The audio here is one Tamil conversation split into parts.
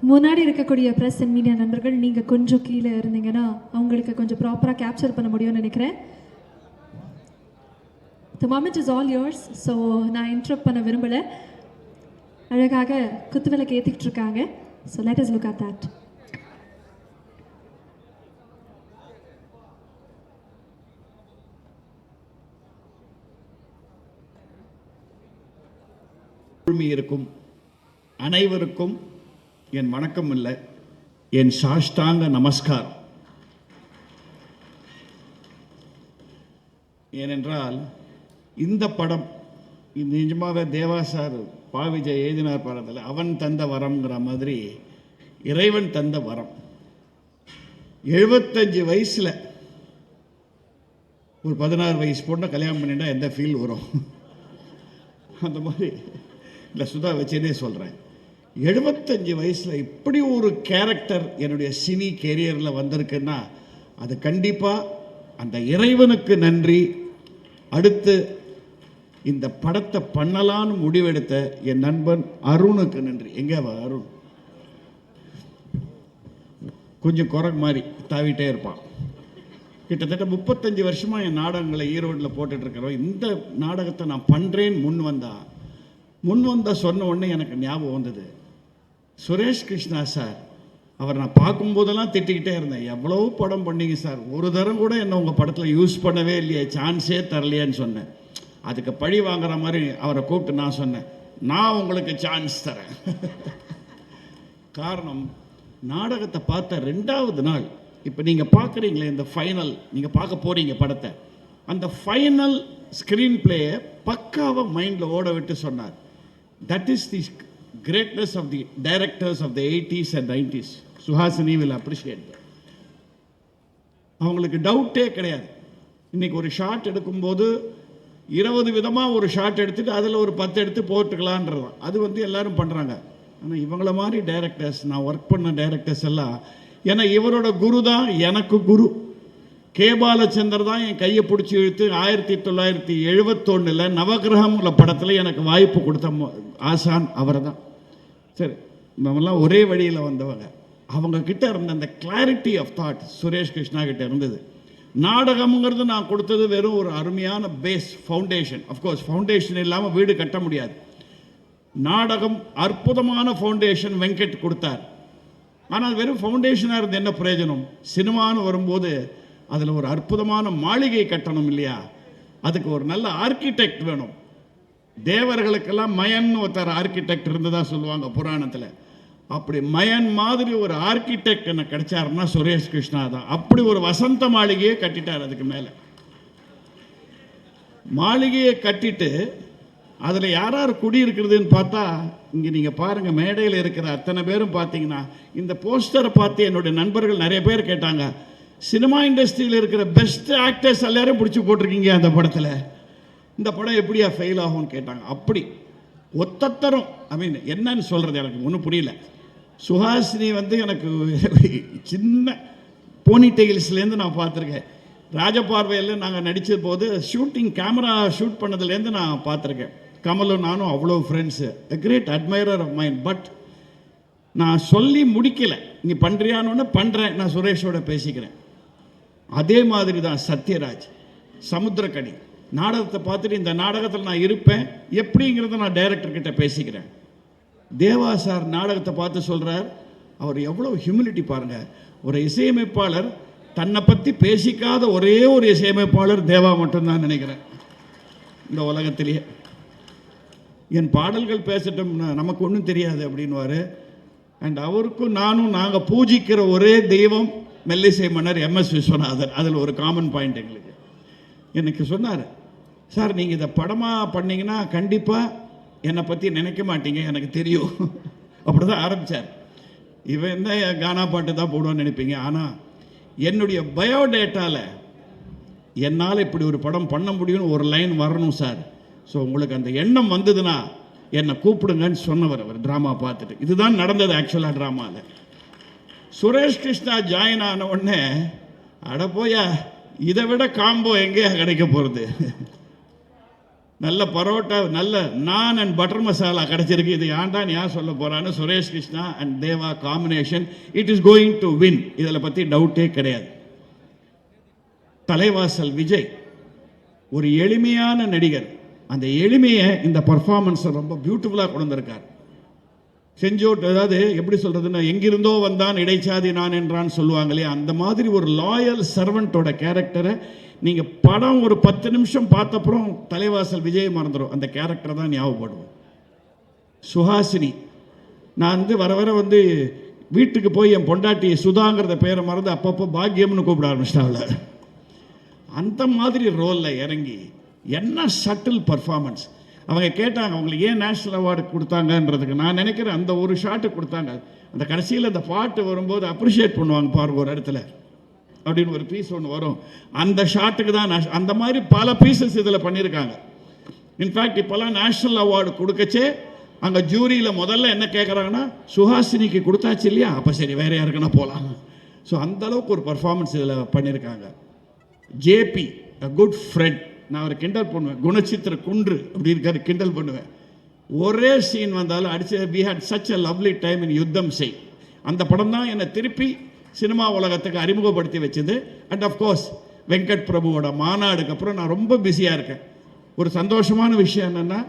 முன்னாடி இருக்கக்கூடிய ப்ரெஸ் அண்ட் மீடியா நண்பர்கள் நீங்கள் கொஞ்சம் கீழே இருந்தீங்கன்னா அவங்களுக்கு கொஞ்சம் ப்ராப்பராக கேப்சர் பண்ண முடியும்னு நினைக்கிறேன். The moment is all yours. So நான் இன்ட்ரப்ட் பண்ண விரும்பலை. அழகாக குத்துவிளக்கு ஏற்றிக்கிட்டு இருக்காங்க. So let us look at that. இருக்கும் அனைவருக்கும் என் வணக்கம் இல்லை, என் சாஷ்டாங்க நமஸ்காரம். ஏனென்றால் இந்த படம் நிஜமாக தேவா சார் பாவிஜய் எழுதினார் படத்தில் அவன் தந்த வரம்ங்கிற மாதிரி இறைவன் தந்த வரம். 75 வயசில் ஒரு 16 வயசு பொண்ணை கல்யாணம் பண்ணிட்டா எந்த ஃபீல் வரும்? அந்த மாதிரி இல்லை, சுதா வச்சேனே சொல்கிறேன். 75 வயசில் இப்படி ஒரு கேரக்டர் என்னுடைய சினி கேரியரில் வந்திருக்குன்னா அது கண்டிப்பாக அந்த இறைவனுக்கு நன்றி. அடுத்து இந்த படத்தை பண்ணலான்னு முடிவெடுத்த என் நண்பன் அருணுக்கு நன்றி. எங்கே அருண்? கொஞ்சம் குரங்கு மாதிரி தாவிட்டே இருப்பான். கிட்டத்தட்ட 35 வருஷமாக என் நாடகங்களை ஈரோட்டில் போட்டுட்ருக்கிறோம். இந்த நாடகத்தை நான் பண்ணுறேன்னு முன் வந்தால் சொன்ன உடனே எனக்கு ஞாபகம் வந்தது சுரேஷ் கிருஷ்ணா சார். அவர் நான் பார்க்கும்போதெல்லாம் திட்டிக்கிட்டே இருந்தேன், எவ்வளோ படம் பண்ணீங்க சார், ஒரு தரம் கூட என்ன உங்கள் படத்தில் யூஸ் பண்ணவே இல்லையே, சான்ஸே தரலையேன்னு சொன்னேன். அதுக்கு பழி வாங்குற மாதிரி அவரை கூப்பிட்டு நான் சொன்னேன், நான் உங்களுக்கு சான்ஸ் தரேன். காரணம், நாடகத்தை பார்த்த 2வது நாள் இப்போ நீங்கள் பார்க்குறீங்களே இந்த ஃபைனல், நீங்கள் பார்க்க போகிறீங்க படத்தை, அந்த ஃபைனல் ஸ்க்ரீன் பிளேயை பக்காவாக மைண்டில் ஓட விட்டு சொன்னார். That is the greatness of the directors of the 80s and 90s. Suhasini will appreciate. அவங்களுக்கு டவுட்டே கிடையாது. இன்றைக்கி ஒரு ஷாட் எடுக்கும்போது 20 விதமாக ஒரு ஷாட் எடுத்துகிட்டு அதில் ஒரு 10 எடுத்து போட்டுக்கலான்றது அது எல்லோரும் பண்ணுறாங்க. ஆனால் இவங்கள மாதிரி டைரக்டர்ஸ், நான் ஒர்க் பண்ண டைரக்டர்ஸ் எல்லாம், ஏன்னா இவரோட குரு தான் எனக்கு குரு. கே பாலச்சந்தர் தான் என் கையை பிடிச்சி இழுத்து 1971 நவகிரகம்ல படத்தில் எனக்கு வாய்ப்பு கொடுத்த ஆசான் அவர் தான். சரி, நம்மெல்லாம் ஒரே வழியில் வந்தவங்க. அவங்க கிட்ட இருந்த அந்த clarity of thought Suresh Krishna கிட்ட இருந்தது. நாடகம்ங்கிறது நான் கொடுத்தது வெறும் ஒரு அருமையான பேஸ் ஃபவுண்டேஷன். அஃப்கோர்ஸ் ஃபவுண்டேஷன் இல்லாமல் வீடு கட்ட முடியாது. நாடகம் அற்புதமான ஃபவுண்டேஷன் வெங்கட் கொடுத்தார். ஆனால் வெறும் ஃபவுண்டேஷனாக இருந்து என்ன பிரயோஜனம்? சினிமான்னு வரும்போது அதில் ஒரு அற்புதமான மாளிகை கட்டணும் இல்லையா? அதுக்கு ஒரு நல்ல ஆர்கிடெக்ட் வேணும். தேவர்களுக்கெல்லாம் மயன் ஒருத்தர் ஆர்கிடெக்ட் இருந்ததாக சொல்லுவாங்க புராணத்தில். அப்படி மயன் மாதிரி ஒரு ஆர்கிடெக்ட் என்ன கிடைச்சாருன்னா சுரேஷ் கிருஷ்ணா தான். அப்படி ஒரு வசந்த மாளிகையை கட்டிட்டார். அதுக்கு மேலே மாளிகையை கட்டிட்டு அதில் யார் யார் குடியிருக்கிறதுன்னு பார்த்தா, இங்கே நீங்கள் பாருங்கள், மேடையில் இருக்கிற அத்தனை பேரும் பார்த்தீங்கன்னா, இந்த போஸ்டரை பார்த்து என்னுடைய நண்பர்கள் நிறைய பேர் கேட்டாங்க, சினிமா இண்டஸ்ட்ரியில் இருக்கிற பெஸ்ட் ஆக்டர்ஸ் எல்லாரும் பிடிச்சி போட்டிருக்கீங்க அந்த படத்தில், இந்த படம் எப்படியா ஃபெயில் ஆகும்னு கேட்டாங்க. அப்படி ஒத்தத்தரம், ஐ மீன் என்னன்னு சொல்கிறது எனக்கு ஒன்றும் புரியல. சுஹாசினி எனக்கு சின்ன போனி டெயில்ஸ்லேருந்து நான் பார்த்துருக்கேன். ராஜபார்வையில் நாங்கள் நடித்த போது ஷூட்டிங் கேமரா ஷூட் பண்ணதுலேருந்து நான் பார்த்துருக்கேன். கமலும் நானும் அவ்வளோ friends, a great admirer of mind. But நான் சொல்லி முடிக்கலை, நீ பண்ணுறியான்னு பண்ணுறேன், நான் சுரேஷோட பேசிக்கிறேன். அதே மாதிரி தான் சத்யராஜ், சமுத்திரக்கனி நாடகத்தை பார்த்துட்டு இந்த நாடகத்தில் நான் இருப்பேன் எப்படிங்கிறத நான் டைரக்டர்கிட்ட பேசிக்கிறேன். தேவா சார் நாடகத்தை பார்த்து சொல்கிறார், அவர் எவ்வளோ ஹியூமிலிட்டி பாருங்கள். ஒரு இசையமைப்பாளர் தன்னை பற்றி பேசிக்காத ஒரே ஒரு இசையமைப்பாளர் தேவா மட்டும்தான் நினைக்கிறேன் இந்த உலகத்திலேயே. என் பாடல்கள் பேசட்டும், நமக்கு ஒன்றும் தெரியாது அப்படின்வார். அண்ட் அவருக்கும் நாங்கள் பூஜிக்கிற ஒரே தெய்வம் மெல்லிசை மன்னர் MS விஸ்வநாதர். அதில் ஒரு காமன் பாயிண்ட் எங்களுக்கு. எனக்கு சொன்னார், சார் நீங்கள் இதை படமாக பண்ணிங்கன்னா கண்டிப்பாக என்னை பற்றி நினைக்க மாட்டீங்க, எனக்கு தெரியும். அப்படி தான் ஆரம்பித்தார். இவன் என்ன கானா பாட்டு தான் போடுவான்னு நினைப்பீங்க. ஆனால் என்னுடைய பயோடேட்டாவில் என்னால் இப்படி ஒரு படம் பண்ண முடியும்னு ஒரு லைன் வரணும் சார். ஸோ உங்களுக்கு அந்த எண்ணம் வந்ததுன்னா என்னை கூப்பிடுங்கன்னு சொன்னவர் அவர் ட்ராமா பார்த்துட்டு. இதுதான் நடந்தது ஆக்சுவலாக ட்ராமாவில். சுரேஷ் கிருஷ்ணா ஜாயின் ஆன உடனே அட போயா, இதை விட காம்போ எங்கேயா கிடைக்க போகிறது? நல்ல பரோட்டா, நல்ல நான் அண்ட் பட்டர் மசாலா கிடச்சிருக்கு. இது ஆண்டான்னு யார் சொல்ல போகிறான்னு Suresh Krishna and Deva combination. It is going to win. இதில் பற்றி டவுட்டே கிடையாது. தலைவாசல் விஜய் ஒரு எளிமையான நடிகர். அந்த எளிமையை இந்த பர்ஃபார்மன்ஸை ரொம்ப பியூட்டிஃபுல்லாக கொண்டு வந்திருக்கார். செஞ்சோட்டு, அதாவது எப்படி சொல்கிறதுன்னா, எங்கிருந்தோ வந்தான் இடைச்சாதி நான் என்றான்னு சொல்லுவாங்களே, அந்த மாதிரி ஒரு லாயல் சர்வெண்ட்டோட கேரக்டரை நீங்கள் படம் ஒரு 10 நிமிஷம் பார்த்தப்புறம் தலைவாசல் விஜய் மறந்துடும். அந்த கேரக்டரை தான் ஞாபகப்படுவோம். சுஹாசினி, நான் வர வர வீட்டுக்கு போய் என் பொண்டாட்டி சுதாங்கிறத பேரை மறந்து அப்பப்போ பாக்கியம்னு கூப்பிட ஆரம்பிச்சிட்டாங்கள. அந்த மாதிரி ரோலில் இறங்கி என்ன சட்டில் பர்ஃபார்மன்ஸ். அவங்க கேட்டாங்க அவங்களுக்கு ஏன் நேஷ்னல் அவார்டு கொடுத்தாங்கன்றதுக்கு. நான் நினைக்கிறேன் அந்த ஒரு ஷாட்டு கொடுத்தாங்க. அந்த கடைசியில் அந்த பாட்டு வரும்போது அப்ரிஷியேட் பண்ணுவாங்க பாருங்க ஒரு இடத்துல அப்படின்னு ஒரு பீஸ் ஒன்று வரும். அந்த ஷாட்டுக்கு தான் அந்த மாதிரி பல பீசஸ் இதில் பண்ணியிருக்காங்க. இன்ஃபேக்ட் இப்போல்லாம் நேஷ்னல் அவார்டு கொடுக்கச்சே அங்கே ஜூரியில் முதல்ல என்ன கேட்குறாங்கன்னா, சுஹாசினிக்கு கொடுத்தாச்சு இல்லையா, அப்போ சரி வேற யாருக்குன்னா போகலாம். ஸோ அந்தளவுக்கு ஒரு பர்ஃபார்மன்ஸ் இதில் பண்ணியிருக்காங்க. ஜேபி, அ குட் ஃப்ரெண்ட், நான் ஒரு கிண்டல் பண்ணுவேன். குணச்சித்திர குன்று அப்படி இருக்காரு, கிண்டல் பண்ணுவேன். ஒரே சீன் வந்தாலும் அடிச்சு we had such a lovely time in Yuddham Sei. அந்த படம் தான் என்னை திருப்பி சினிமா உலகத்துக்கு அறிமுகப்படுத்தி வச்சது. அண்ட் ஆஃப்கோர்ஸ் வெங்கட் பிரபுவோட மாநாடுக்கு அப்புறம் நான் ரொம்ப பிஸியாக இருக்கேன். ஒரு சந்தோஷமான விஷயம் என்னென்னா,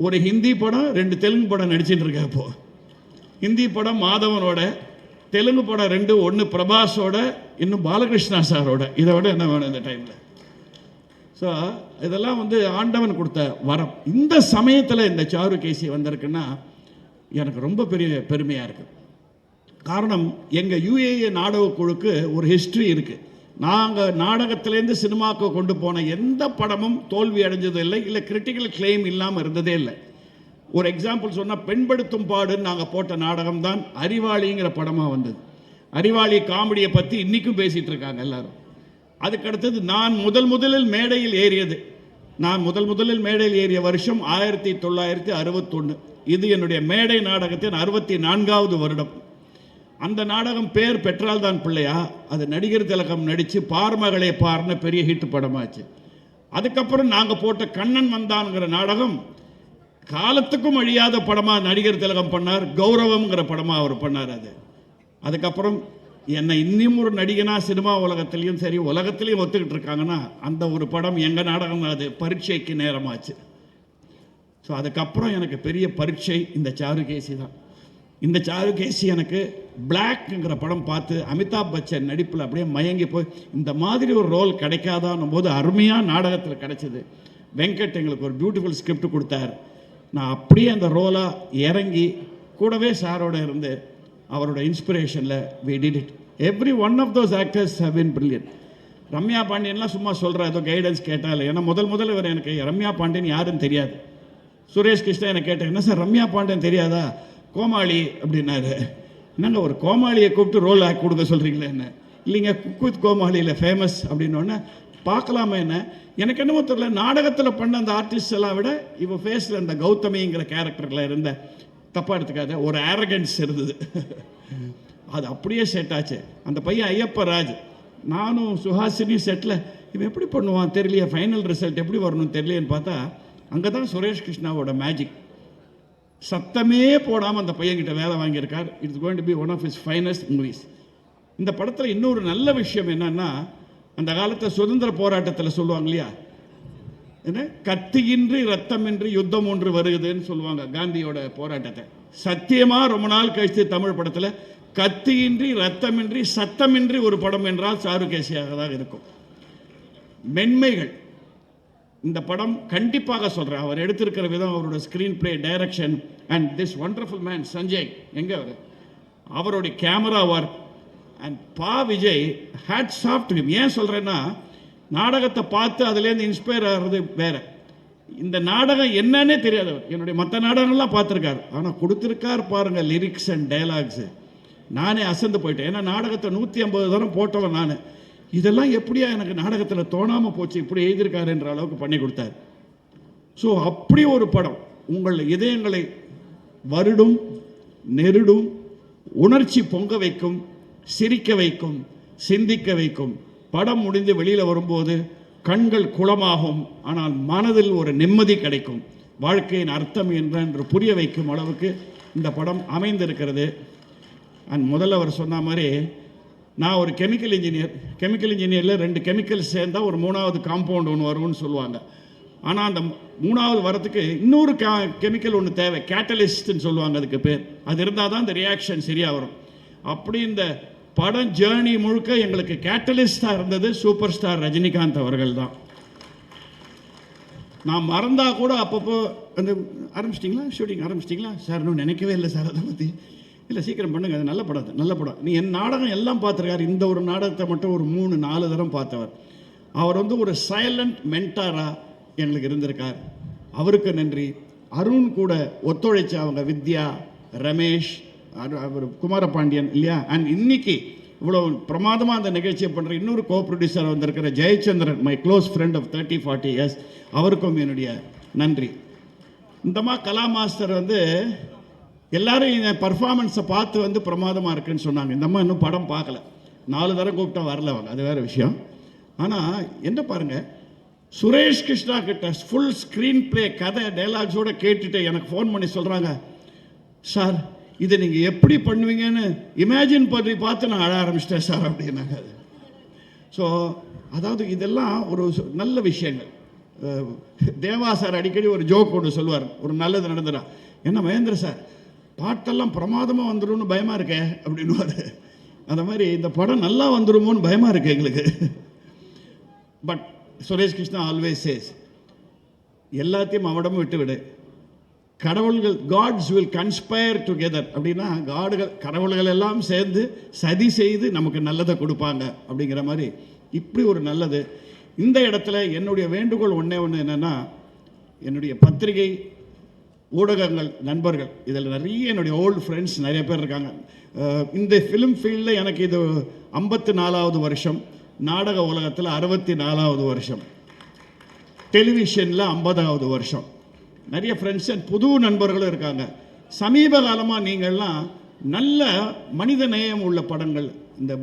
ஒரு ஹிந்தி படம் 2 தெலுங்கு படம் நடிச்சிட்டு இருக்கேன். இப்போது ஹிந்தி படம் மாதவனோட, தெலுங்கு படம் 2, ஒன்று பிரபாஸோட, இன்னும் பாலகிருஷ்ணா சாரோட. இதை விட என்ன வேணும் இந்த டைமில்? ஸோ இதெல்லாம் ஆண்டவன் கொடுத்த வரம். இந்த சமயத்தில் இந்த சாருகேசி வந்திருக்குன்னா எனக்கு ரொம்ப பெரிய பெருமையாக இருக்குது. காரணம், எங்கள் யுஏஏ நாடக குழுக்கு ஒரு ஹிஸ்ட்ரி இருக்குது. நாங்கள் நாடகத்திலேருந்து சினிமாவுக்கு கொண்டு போன எந்த படமும் தோல்வி அடைஞ்சது இல்லை, இல்லை கிரிட்டிக்கல் கிளைம் இல்லாமல் இருந்ததே இல்லை. ஒரு எக்ஸாம்பிள் சொன்னால், பெண்படுத்தும் பாடுன்னு நாங்கள் போட்ட நாடகம் தான் அறிவாளிங்கிற படமாக வந்தது. அறிவாளி காமெடியை பற்றி இன்றைக்கும் பேசிகிட்டு இருக்காங்க எல்லாரும். அதுக்கடுத்தது நான் முதலில் மேடையில் ஏறியது. நான் முதலில் மேடையில் ஏறிய வருஷம் 1961. இது என்னுடைய மேடை நாடகத்தின் 64வது வருடம். அந்த நாடகம் பேர் பெற்றால் தான் பிள்ளையா. அது நடிகர் திலகம் நடித்து பார்மகளே பார்னு பெரிய ஹிட் படமாச்சு. அதுக்கப்புறம் நாங்கள் போட்ட கண்ணன் வந்தான்ங்கிற நாடகம் காலத்துக்கும் அழியாத படமாக நடிகர் திலகம் பண்ணார். கௌரவம்ங்கிற படமாக அவர் பண்ணார். அதுக்கப்புறம் என்னை இன்னும் ஒரு நடிகனாக சினிமா உலகத்துலேயும் சரி உலகத்துலேயும் ஒத்துக்கிட்டு இருக்காங்கன்னா அந்த ஒரு படம் எங்கள் நாடகம். அது பரீட்சைக்கு நேரமாச்சு. ஸோ அதுக்கப்புறம் எனக்கு பெரிய பரீட்சை இந்த சாருகேசி தான். இந்த சாருகேசி எனக்கு பிளாக்ங்கிற படம் பார்த்து அமிதாப் பச்சன் நடிப்பில் அப்படியே மயங்கி போய் இந்த மாதிரி ஒரு ரோல் கிடைக்காதான்னும் போது அருமையாக நாடகத்தில் கிடைச்சிது. வெங்கட் எங்களுக்கு ஒரு பியூட்டிஃபுல் ஸ்கிரிப்ட் கொடுத்தார். நான் அப்படியே அந்த ரோலாக இறங்கி கூடவே சாரோட இருந்து அவரோட இன்ஸ்பிரேஷனில் we did it. Every one of those actors have been brilliant. Ramya பாண்டியன்லாம் சும்மா சொல்கிறேன், ஏதோ கைடன்ஸ் கேட்டால். ஏன்னா முதல்ல இவர் எனக்கு ரம்யா பாண்டியன் யாருன்னு தெரியாது. சுரேஷ் கிருஷ்ணா என்னை கேட்டேன், என்ன சார் ரம்யா பாண்டியன் தெரியாதா? கோமாளி அப்படின்னாரு. என்னங்க ஒரு கோமாளியை கூப்பிட்டு ரோல் ஆக்கி கொடுக்க சொல்கிறீங்களே என்ன? இல்லைங்க, குக் வித் கோமாளியில் ஃபேமஸ் அப்படின்னோடனே பார்க்கலாமா என்ன? எனக்கு என்னமோ தெரியல, நாடகத்தில் பண்ண அந்த ஆர்டிஸ்ட் எல்லாம் விட இவ ஃபேஸில் அந்த கௌதமிங்கிற கேரக்டரில் இருந்த, தப்பாக எடுத்துக்காத, ஒரு ஆரகன்ஸ் இருந்தது. அது அப்படியே செட் ஆச்சு. அந்த பையன் ஐயப்பராஜ், நானும் சுஹாசினி செட்டில் இவன் எப்படி பண்ணுவான் தெரியலையே, ஃபைனல் ரிசல்ட் எப்படி வரணும்னு தெரியலையேன்னு பார்த்தா அங்கே தான் சுரேஷ் கிருஷ்ணாவோட மேஜிக். சத்தமே போடாமல் அந்த பையன்கிட்ட வேலை வாங்கியிருக்கார். It's going to be one of his finest movies. இந்த படத்தில் இன்னொரு நல்ல விஷயம் என்னன்னா, அந்த காலத்தில் சுதந்திர போராட்டத்தில் சொல்லுவாங்க இல்லையா, என்ன கத்தியின்றி ரத்தமின்றி யுத்தம் ஒன்று வருகுதுன்னு சொல்லுவாங்க காந்தியோட போராட்டத்தை. சத்தியமாக ரொம்ப நாள் கழித்து தமிழ் படத்தில் கத்தியின்றி ரத்தமின்றி சத்தமின்றி ஒரு படம் என்றால் சாருகேசியாக தான் இருக்கும். மென்மைகள் இந்த படம் கண்டிப்பாக சொல்கிறேன். அவர் எடுத்திருக்கிற விதம், அவரோட screenplay, direction and this wonderful man Sanjay, எங்கே அவருடைய camera work and Pa Vijay, hats off to him. ஏன் சொல்கிறேன்னா, நாடகத்தை பார்த்து அதுலேருந்து இன்ஸ்பயர் ஆகிறது வேறு. இந்த நாடகம் என்னன்னே தெரியாது. என்னுடைய மற்ற நாடகங்கள்லாம் பார்த்துருக்காரு, ஆனால் கொடுத்துருக்கார் பாருங்கள் லிரிக்ஸ் அண்ட் டைலாக்ஸு. நானே அசந்து போயிட்டேன். ஏன்னா நாடகத்தை 150 தரம் போட்டவன் நான். இதெல்லாம் எப்படியா எனக்கு நாடகத்தில் தோணாமல் போச்சு, இப்படி எழுதியிருக்காருன்ற அளவுக்கு பண்ணி கொடுத்தார். ஸோ அப்படி ஒரு படம் உங்கள் இதயங்களை வருடும், நெருடும், உணர்ச்சி பொங்க வைக்கும், சிரிக்க வைக்கும், சிந்திக்க வைக்கும். படம் முடிந்து வெளியில் வரும்போது கண்கள் குளமாகும், ஆனால் மனதில் ஒரு நிம்மதி கிடைக்கும், வாழ்க்கையின் அர்த்தம் என்று புரிய வைக்கும் அளவுக்கு இந்த படம் அமைந்திருக்கிறது. அண்ட் முதல்ல அவர் சொன்ன மாதிரி நான் ஒரு கெமிக்கல் இன்ஜினியரில் 2 கெமிக்கல் சேர்ந்தால் ஒரு 3வது காம்பவுண்ட் ஒன்று வரும்னு சொல்லுவாங்க. ஆனால் அந்த 3வது வரத்துக்கு இன்னொரு கெமிக்கல் ஒன்று தேவை, கேட்டலிஸ்ட்னு சொல்லுவாங்க அதுக்கு பேர். அது இருந்தால் தான் இந்த ரியாக்ஷன் சரியாக வரும். அப்படி இந்த படம் ஜேர்னி முழுக்க எங்களுக்கு கேட்டலிஸ்டாக இருந்தது சூப்பர் ஸ்டார் ரஜினிகாந்த் அவர்கள் தான். நான் மறந்தால் கூட அப்பப்போ அந்த ஆரம்பிச்சிட்டிங்களா, ஷூட்டிங் ஆரம்பிச்சிட்டிங்களா சார்? இன்னும் நினைக்கவே இல்லை சார் அதை பற்றி. இல்லை சீக்கிரம் பண்ணுங்க, அது நல்ல படம். நீ என் நாடகம் எல்லாம் பார்த்துருக்காரு, இந்த ஒரு நாடகத்தை மட்டும் ஒரு 3-4 தரம் பார்த்தவர். அவர் ஒரு சைலண்ட் மென்டாராக எங்களுக்கு இருந்திருக்கார். அவருக்கு நன்றி. அருண் கூட ஒத்துழைச்ச அவங்க வித்யா, ரமேஷ், அவர் குமாரபாண்டியன் இல்லையா, அண்ட் இன்னைக்கு இவ்வளோ பிரமாதமாக அந்த நிகழ்ச்சியை பண்ணுற இன்னொரு கோ ப்ரொடியூசர் வந்திருக்கிற Jayachandran, my close friend of 30-40 years, அவருக்கும் என்னுடைய நன்றி. இந்தமா கலா மாஸ்டர் எல்லாரும் என் பர்ஃபார்மன்ஸை பார்த்து பிரமாதமாக இருக்குன்னு சொன்னாங்க. இந்தம்மா இன்னும் படம் பார்க்கல, 4 தரம் கூப்பிட்டா வரல அவங்க, அது வேறு விஷயம். ஆனால் என்ன பாருங்கள், சுரேஷ் கிருஷ்ணா கிட்ட ஃபுல் ஸ்க்ரீன் ப்ளே கதை டைலாக்ஸோடு கேட்டுட்டு எனக்கு ஃபோன் பண்ணி சொல்கிறாங்க, சார் இதை நீங்கள் எப்படி பண்ணுவீங்கன்னு இமேஜின் பண்ணி பார்த்து நான் அழ ஆரம்பிச்சிட்டேன் சார் அப்படின்னாங்க. ஸோ அதாவது இதெல்லாம் ஒரு நல்ல விஷயங்கள். தேவா சார் அடிக்கடி ஒரு ஜோக் ஒன்று சொல்லுவார், ஒரு நல்லது நடந்துடா, என்ன மகேந்திர சார் பாட்டெல்லாம் பிரமாதமாக வந்துடும்னு பயமாக இருக்கே அப்படின்வார். அந்த மாதிரி இந்த படம் நல்லா வந்துடுமோன்னு பயமாக இருக்கு எங்களுக்கு. But Suresh Krishna always says, எல்லாத்தையும் அவடமும் விட்டு விடு, கடவுள்கள் காட்ஸ் வில் கன்ஸ்பயர் டுகெதர் அப்படின்னா கடவுள்கள் எல்லாம் சேர்ந்து சதி செய்து நமக்கு நல்லதை கொடுப்பாங்க அப்படிங்கிற மாதிரி இப்படி ஒரு நல்லது. இந்த இடத்துல என்னுடைய வேண்டுகோள் ஒன்று என்னென்னா, என்னுடைய பத்திரிகை ஊடகங்கள் நண்பர்கள், இதில் நிறைய என்னுடைய ஓல்டு ஃப்ரெண்ட்ஸ் நிறைய பேர் இருக்காங்க. இந்த ஃபிலிம் ஃபீல்டில் எனக்கு இது 54வது வருஷம், நாடக உலகத்தில் 64வது வருஷம், டெலிவிஷனில் 50வது வருஷம். நிறைய ஃப்ரெண்ட்ஸ் அண்ட் புது நண்பர்களும் இருக்காங்க. சமீப காலமாக நீங்கள்லாம் நல்ல மனித நேயம் உள்ள படங்கள், இந்த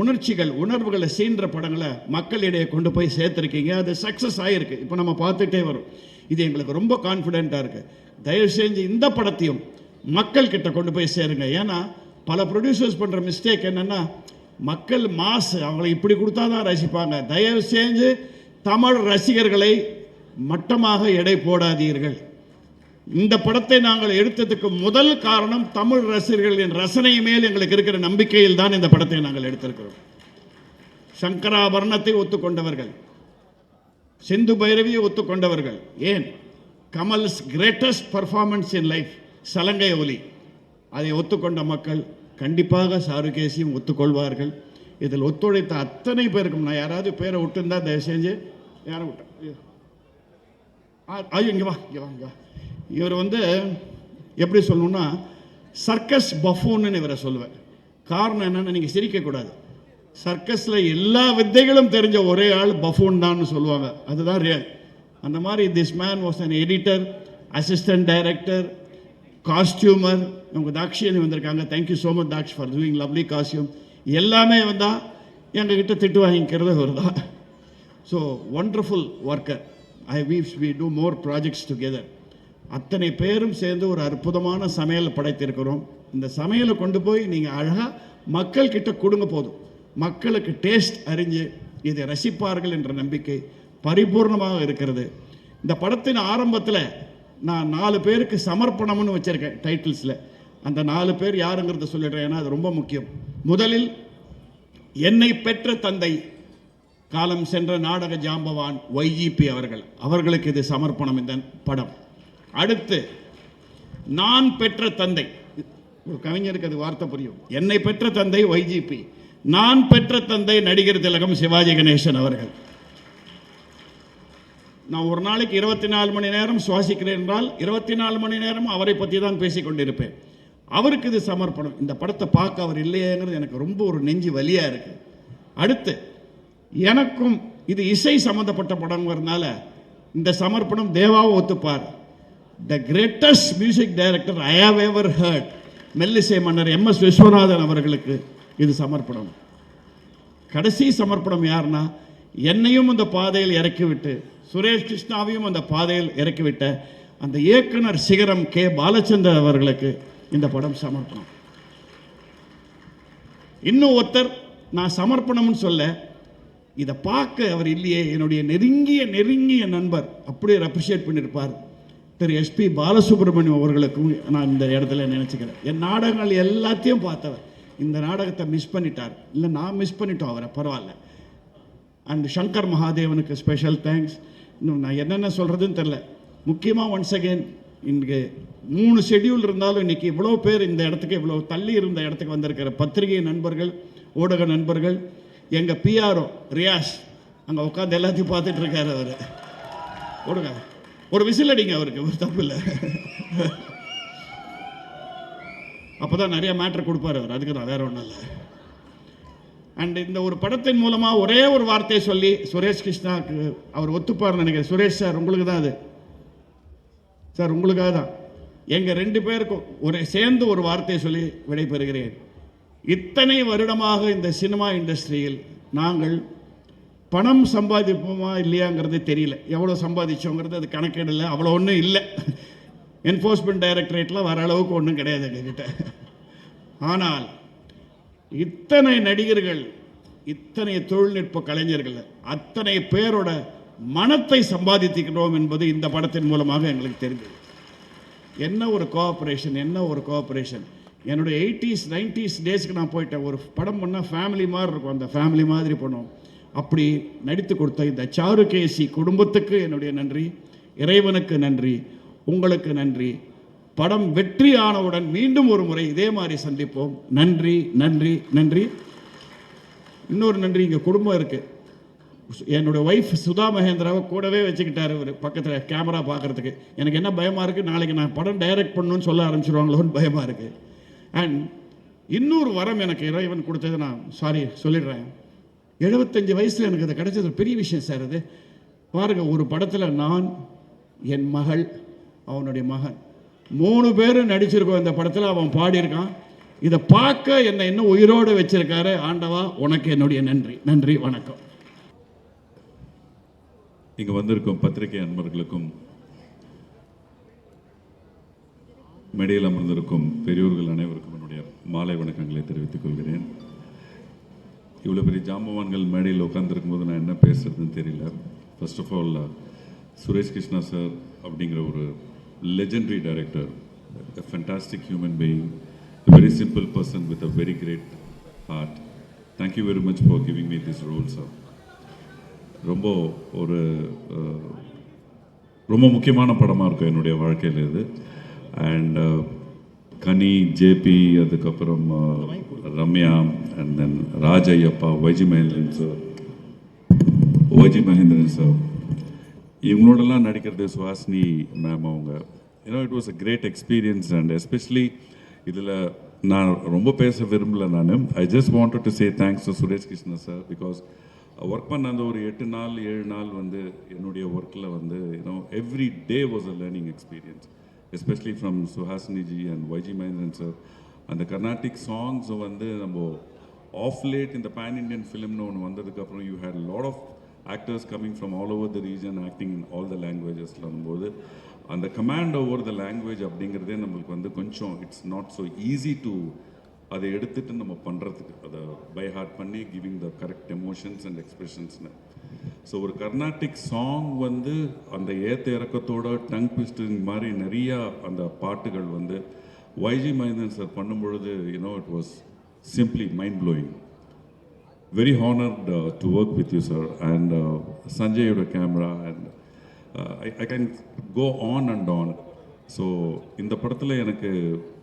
உணர்ச்சிகள் உணர்வுகளை சீன்ற படங்களை மக்களிடையே கொண்டு போய் சேர்த்துருக்கீங்க. அது சக்ஸஸ் ஆகிருக்கு, இப்போ நம்ம பார்த்துட்டே வரும். இது எங்களுக்கு ரொம்ப கான்ஃபிடென்ட்டாக இருக்குது. தயவு செஞ்சு இந்த படத்தையும் மக்கள்கிட்ட கொண்டு போய் சேருங்க. ஏன்னா பல ப்ரொடியூசர்ஸ் பண்ணுற மிஸ்டேக் என்னென்னா, மக்கள் மாசு, அவங்களை இப்படி கொடுத்தா தான் ரசிப்பாங்க. தயவு செஞ்சு தமிழ் ரசிகர்களை மட்டமாக எடை போடாதீர்கள். இந்த படத்தை நாங்கள் எடுத்ததுக்கு முதல் காரணம் தமிழ் ரசிகர்களின் ரசனை மேல் எங்களுக்கு இருக்கிற நம்பிக்கையில் தான் இந்த படத்தை நாங்கள் எடுத்திருக்கிறோம். சங்கராபரணத்தை ஒத்துக்கொண்டவர்கள், சிந்து பைரவியை ஒத்துக்கொண்டவர்கள், ஏன் Kamal's greatest performance in life சலங்கை ஒலி, அதை ஒத்துக்கொண்ட மக்கள் கண்டிப்பாக சாருகேசியும் ஒத்துக்கொள்வார்கள். இதில் ஒத்துழைத்த அத்தனை பேருக்கும், நான் யாராவது பேரை விட்டுருந்தா தயவு செஞ்சு, யாரை விட்டேன், ஐயோ இங்கே வா. இவர் எப்படி சொல்லணும்னா சர்க்கஸ் பஃபூன்னு இவரை சொல்லுவேன். காரணம் என்னென்னா, நீங்கள் சிரிக்கக்கூடாது, சர்க்கஸில் எல்லா வித்தைகளும் தெரிஞ்ச ஒரே ஆள் பஃபூன் தான் சொல்லுவாங்க, அதுதான் ரியல். அந்த மாதிரி this man was an editor, assistant director, costumer. அவங்க தாக்ஷியனி வந்திருக்காங்க, thank you so much Daksh for doing lovely costume. எல்லாமே வந்தால் எங்ககிட்ட திட்டு வாங்கிக்கிறது அவர் தான். So wonderful worker. we do more projects together. அத்தனை பேரும் சேர்ந்து ஒரு அற்புதமான சமையல் படைத்திருக்கிறோம். இந்த சமையலை கொண்டு போய் நீங்கள் அழகாக மக்கள்கிட்ட கொடுங்க, போதும். மக்களுக்கு டேஸ்ட் அறிஞ்சு இதை ரசிப்பார்கள் என்ற நம்பிக்கை பரிபூர்ணமாக இருக்கிறது. இந்த படத்தின் ஆரம்பத்தில் நான் 4 பேருக்கு சமர்ப்பணம்னு வச்சுருக்கேன் டைட்டில்ஸில். அந்த 4 பேர் யாருங்கிறத சொல்லிடுறேன், ஏன்னா அது ரொம்ப முக்கியம். முதலில் என்னை பெற்ற தந்தை, காலம் சென்ற நாடக ஜாம்பவான் YGP அவர்களுக்கு இது சமர்ப்பணம் இந்த படம். அடுத்து நான் பெற்ற தந்தை, ஒரு கவிஞருக்கு அது வார்த்தை புரியும். என்னை பெற்ற தந்தை YGP, நான் பெற்ற தந்தை நடிகர் திலகம் சிவாஜி கணேசன் அவர்கள். நான் ஒரு நாளைக்கு 24 மணி நேரம் சுவாசிக்கிறேன் என்றால் 24 மணி நேரம் அவரை பற்றி தான் பேசிக்கொண்டிருப்பேன். அவருக்கு இது சமர்ப்பணம். இந்த படத்தை பார்க்க அவர் இல்லையேங்கிறது எனக்கு ரொம்ப ஒரு நெஞ்சு வலியாக இருக்குது. அடுத்து எனக்கும் இது இசை சம்மந்தப்பட்ட படங்கிறதுனால இந்த சமர்ப்பணம் தேவாவை ஒத்துப்பார். The greatest music director I have ever heard, மெல்லிசை மன்னர் MS விஸ்வநாதன் அவர்களுக்கு இது சமர்ப்பணம். கடைசி சமர்ப்பணம் யாருன்னா, என்னையும் அந்த பாதையில் இறக்கிவிட்டு சுரேஷ் கிருஷ்ணாவையும் அந்த பாதையில் இறக்கிவிட்ட அந்த இயக்குனர் சிகரம் கே பாலச்சந்தர் அவர்களுக்கு இந்த படம் சமர்ப்பணம். இன்னும் ஒருத்தர் நான் சமர்ப்பணம்னு சொல்ல, இதை பார்க்க அவர் இல்லையே, என்னுடைய நெருங்கிய நண்பர் அப்படியே அப்ரிஷியேட் பண்ணியிருப்பார் திரு எஸ்பி பாலசுப்ரமணியம் அவர்களுக்கும் நான் இந்த இடத்துல நினச்சிக்கிறேன். என் நாடகங்கள் எல்லாத்தையும் பார்த்தவர் இந்த நாடகத்தை மிஸ் பண்ணிட்டார். இல்லை, நான் மிஸ் பண்ணிட்டோம் அவரை, பரவாயில்ல. அண்ட் சங்கர் மகாதேவனுக்கு ஸ்பெஷல் தேங்க்ஸ். இன்னும் நான் என்னென்ன சொல்கிறதுன்னு தெரில. முக்கியமாக ஒன்ஸ் அகெயின் இன்றைக்கு 3 ஷெட்யூல் இருந்தாலும் இன்றைக்கி இவ்வளோ பேர் இந்த இடத்துக்கு, இவ்வளோ தள்ளி இருந்த இடத்துக்கு வந்திருக்கிற பத்திரிகை நண்பர்கள், ஊடக நண்பர்கள், எங்கள் பிஆர்ஓ ரியாஸ் அங்கே உட்காந்து எல்லாத்தையும் பார்த்துட்டு இருக்காரு. அவர் கொடுங்க, ஒரு விசில் அடிங்க, அவருக்கு ஒரு தப்பு இல்லை. அப்போ தான் நிறைய மேட்ரு கொடுப்பார் அவர், அதுக்கு நான் வேற ஒன்றும் இல்லை. அண்ட் இந்த ஒரு படத்தின் மூலமாக ஒரே ஒரு வார்த்தையை சொல்லி சுரேஷ் கிருஷ்ணாவுக்கு அவர் ஒத்துப்பார்னு நினைக்கிறேன். சுரேஷ் சார், உங்களுக்கு தான் அது சார், உங்களுக்காக தான். எங்கள் 2 பேருக்கும் சேர்ந்து ஒரு வார்த்தையை சொல்லி விடைபெறுகிறேன். இத்தனை வருடமாக இந்த சினிமா இண்டஸ்ட்ரியில் நாங்கள் பணம் சம்பாதிப்போமா இல்லையாங்கிறது தெரியல. எவ்வளோ சம்பாதிச்சோங்கிறது அது கணக்கெடலை, அவ்வளோ ஒன்றும் இல்லை. என்ஃபோர்ஸ்மெண்ட் டைரக்டரேட்டில் வர அளவுக்கு ஒன்றும் கிடையாது எங்ககிட்ட. ஆனால் இத்தனை நடிகர்கள், இத்தனை தொழில்நுட்ப கலைஞர்கள், அத்தனை பேரோட மனத்தை சம்பாதித்துக்கிறோம் என்பது இந்த படத்தின் மூலமாக எங்களுக்கு தெரிந்தது. என்ன ஒரு கோஆப்ரேஷன். என்னுடைய 80s 90s டேஸ்க்கு நான் போயிட்டேன். ஒரு படம் பண்ணால் ஃபேமிலி மாதிரி இருக்கும், அந்த ஃபேமிலி மாதிரி பண்ணோம். அப்படி நடித்து கொடுத்த இந்த சாருகேசி குடும்பத்துக்கு என்னுடைய நன்றி, இறைவனுக்கு நன்றி, உங்களுக்கு நன்றி. படம் வெற்றி ஆனவுடன் மீண்டும் ஒரு முறை இதே மாதிரி சந்திப்போம். நன்றி நன்றி நன்றி. இன்னொரு நன்றி, இங்கே குடும்பம் இருக்குது. என்னோடய ஒய்ஃப் சுதா மகேந்திராவை கூடவே வச்சுக்கிட்டார் ஒரு பக்கத்தில் கேமரா பார்க்குறதுக்கு. எனக்கு என்ன பயமாக இருக்குது, நாளைக்கு நான் படம் டைரக்ட் பண்ணணும்னு சொல்ல ஆரம்பிச்சிருவாங்களோன்னு பயமாக இருக்குது. அண்ட் இன்னொரு வரம் எனக்கு இறைவன் கொடுத்தது, நான் சொல்லிடுறேன். 75 வயசில் எனக்கு அது கிடைச்சது ஒரு பெரிய விஷயம் சார். அது பாருங்கள், ஒரு படத்தில் நான், என் மகள், அவனுடைய மகன் 3 பேரும் நடிச்சிருக்கோம். இந்த படத்தில் அவன் பாடியிருக்கான். இதை பார்க்க என்னை இன்னும் உயிரோடு வச்சிருக்காரு. ஆண்டவா, உனக்கு என்னுடைய நன்றி. நன்றி, வணக்கம். இங்கே வந்திருக்கும் பத்திரிகை நண்பர்களுக்கும், மேடையில் அமர்ந்திருக்கும் பெரியோர்கள் அனைவருக்கும் என்னுடைய மாலை வணக்கங்களை தெரிவித்துக் கொள்கிறேன். இவ்வளோ பெரிய ஜாம்பவான்கள் மேடையில் உட்காந்துருக்கும் போது நான் என்ன பேசுறதுன்னு தெரியல. First of all, Suresh Krishna sir அப்படிங்கிற ஒரு legendary director, a fantastic human being, a very simple person with a very great heart. Thank you very much for giving me this role, sir. ரொம்ப முக்கியமான படமாக இருக்கும் என்னுடைய வாழ்க்கையில் இது. அண்ட் கனி, ஜேபி, அதுக்கப்புறம் Ramya, and then Rajaiyappa, YG Mahendran sir, இவங்களோடலாம் நடிக்கிறது சுஹாசினி மேம் அவங்க. It was a great experience. And especially இதில் நான் ரொம்ப பேச விரும்பல. I just wanted to say thanks to Suresh Krishna sir. Because work பண்ண அந்த ஒரு 8 நாள் 7 நாள் என்னுடைய ஒர்க்கில் every day was a learning experience, especially from Suhasiniji and YG Mahendran sir. அந்த கர்நாடிக் சாங்ஸ் நம்ம ஆஃப் லேட் இந்த பேன் இண்டியன் ஃபிலிம்னு ஒன்று வந்ததுக்கப்புறம் you had lot of actors coming from all over the region acting in all the languages. போது அந்த கமாண்ட் ஓவர் த லாங்குவேஜ் அப்படிங்கிறதே நம்மளுக்கு கொஞ்சம் it's not so easy to அதை எடுத்துட்டு நம்ம பண்ணுறதுக்கு, அதை பை ஹார்ட் பண்ணி giving the correct emotions and எக்ஸ்பிரஷன்ஸ்னு. ஸோ ஒரு கர்நாடிக் சாங் அந்த ஏற்ற இறக்கத்தோட டங் ட்விஸ்டிங் மாதிரி நிறையா அந்த பாட்டுகள் வைஜி மகேந்திரன் சார் பண்ணும்பொழுது it was simply mind blowing. Very honored to work with you, sir, and Sanjay your camera, and I can go on and on. So இந்த படத்தில் எனக்கு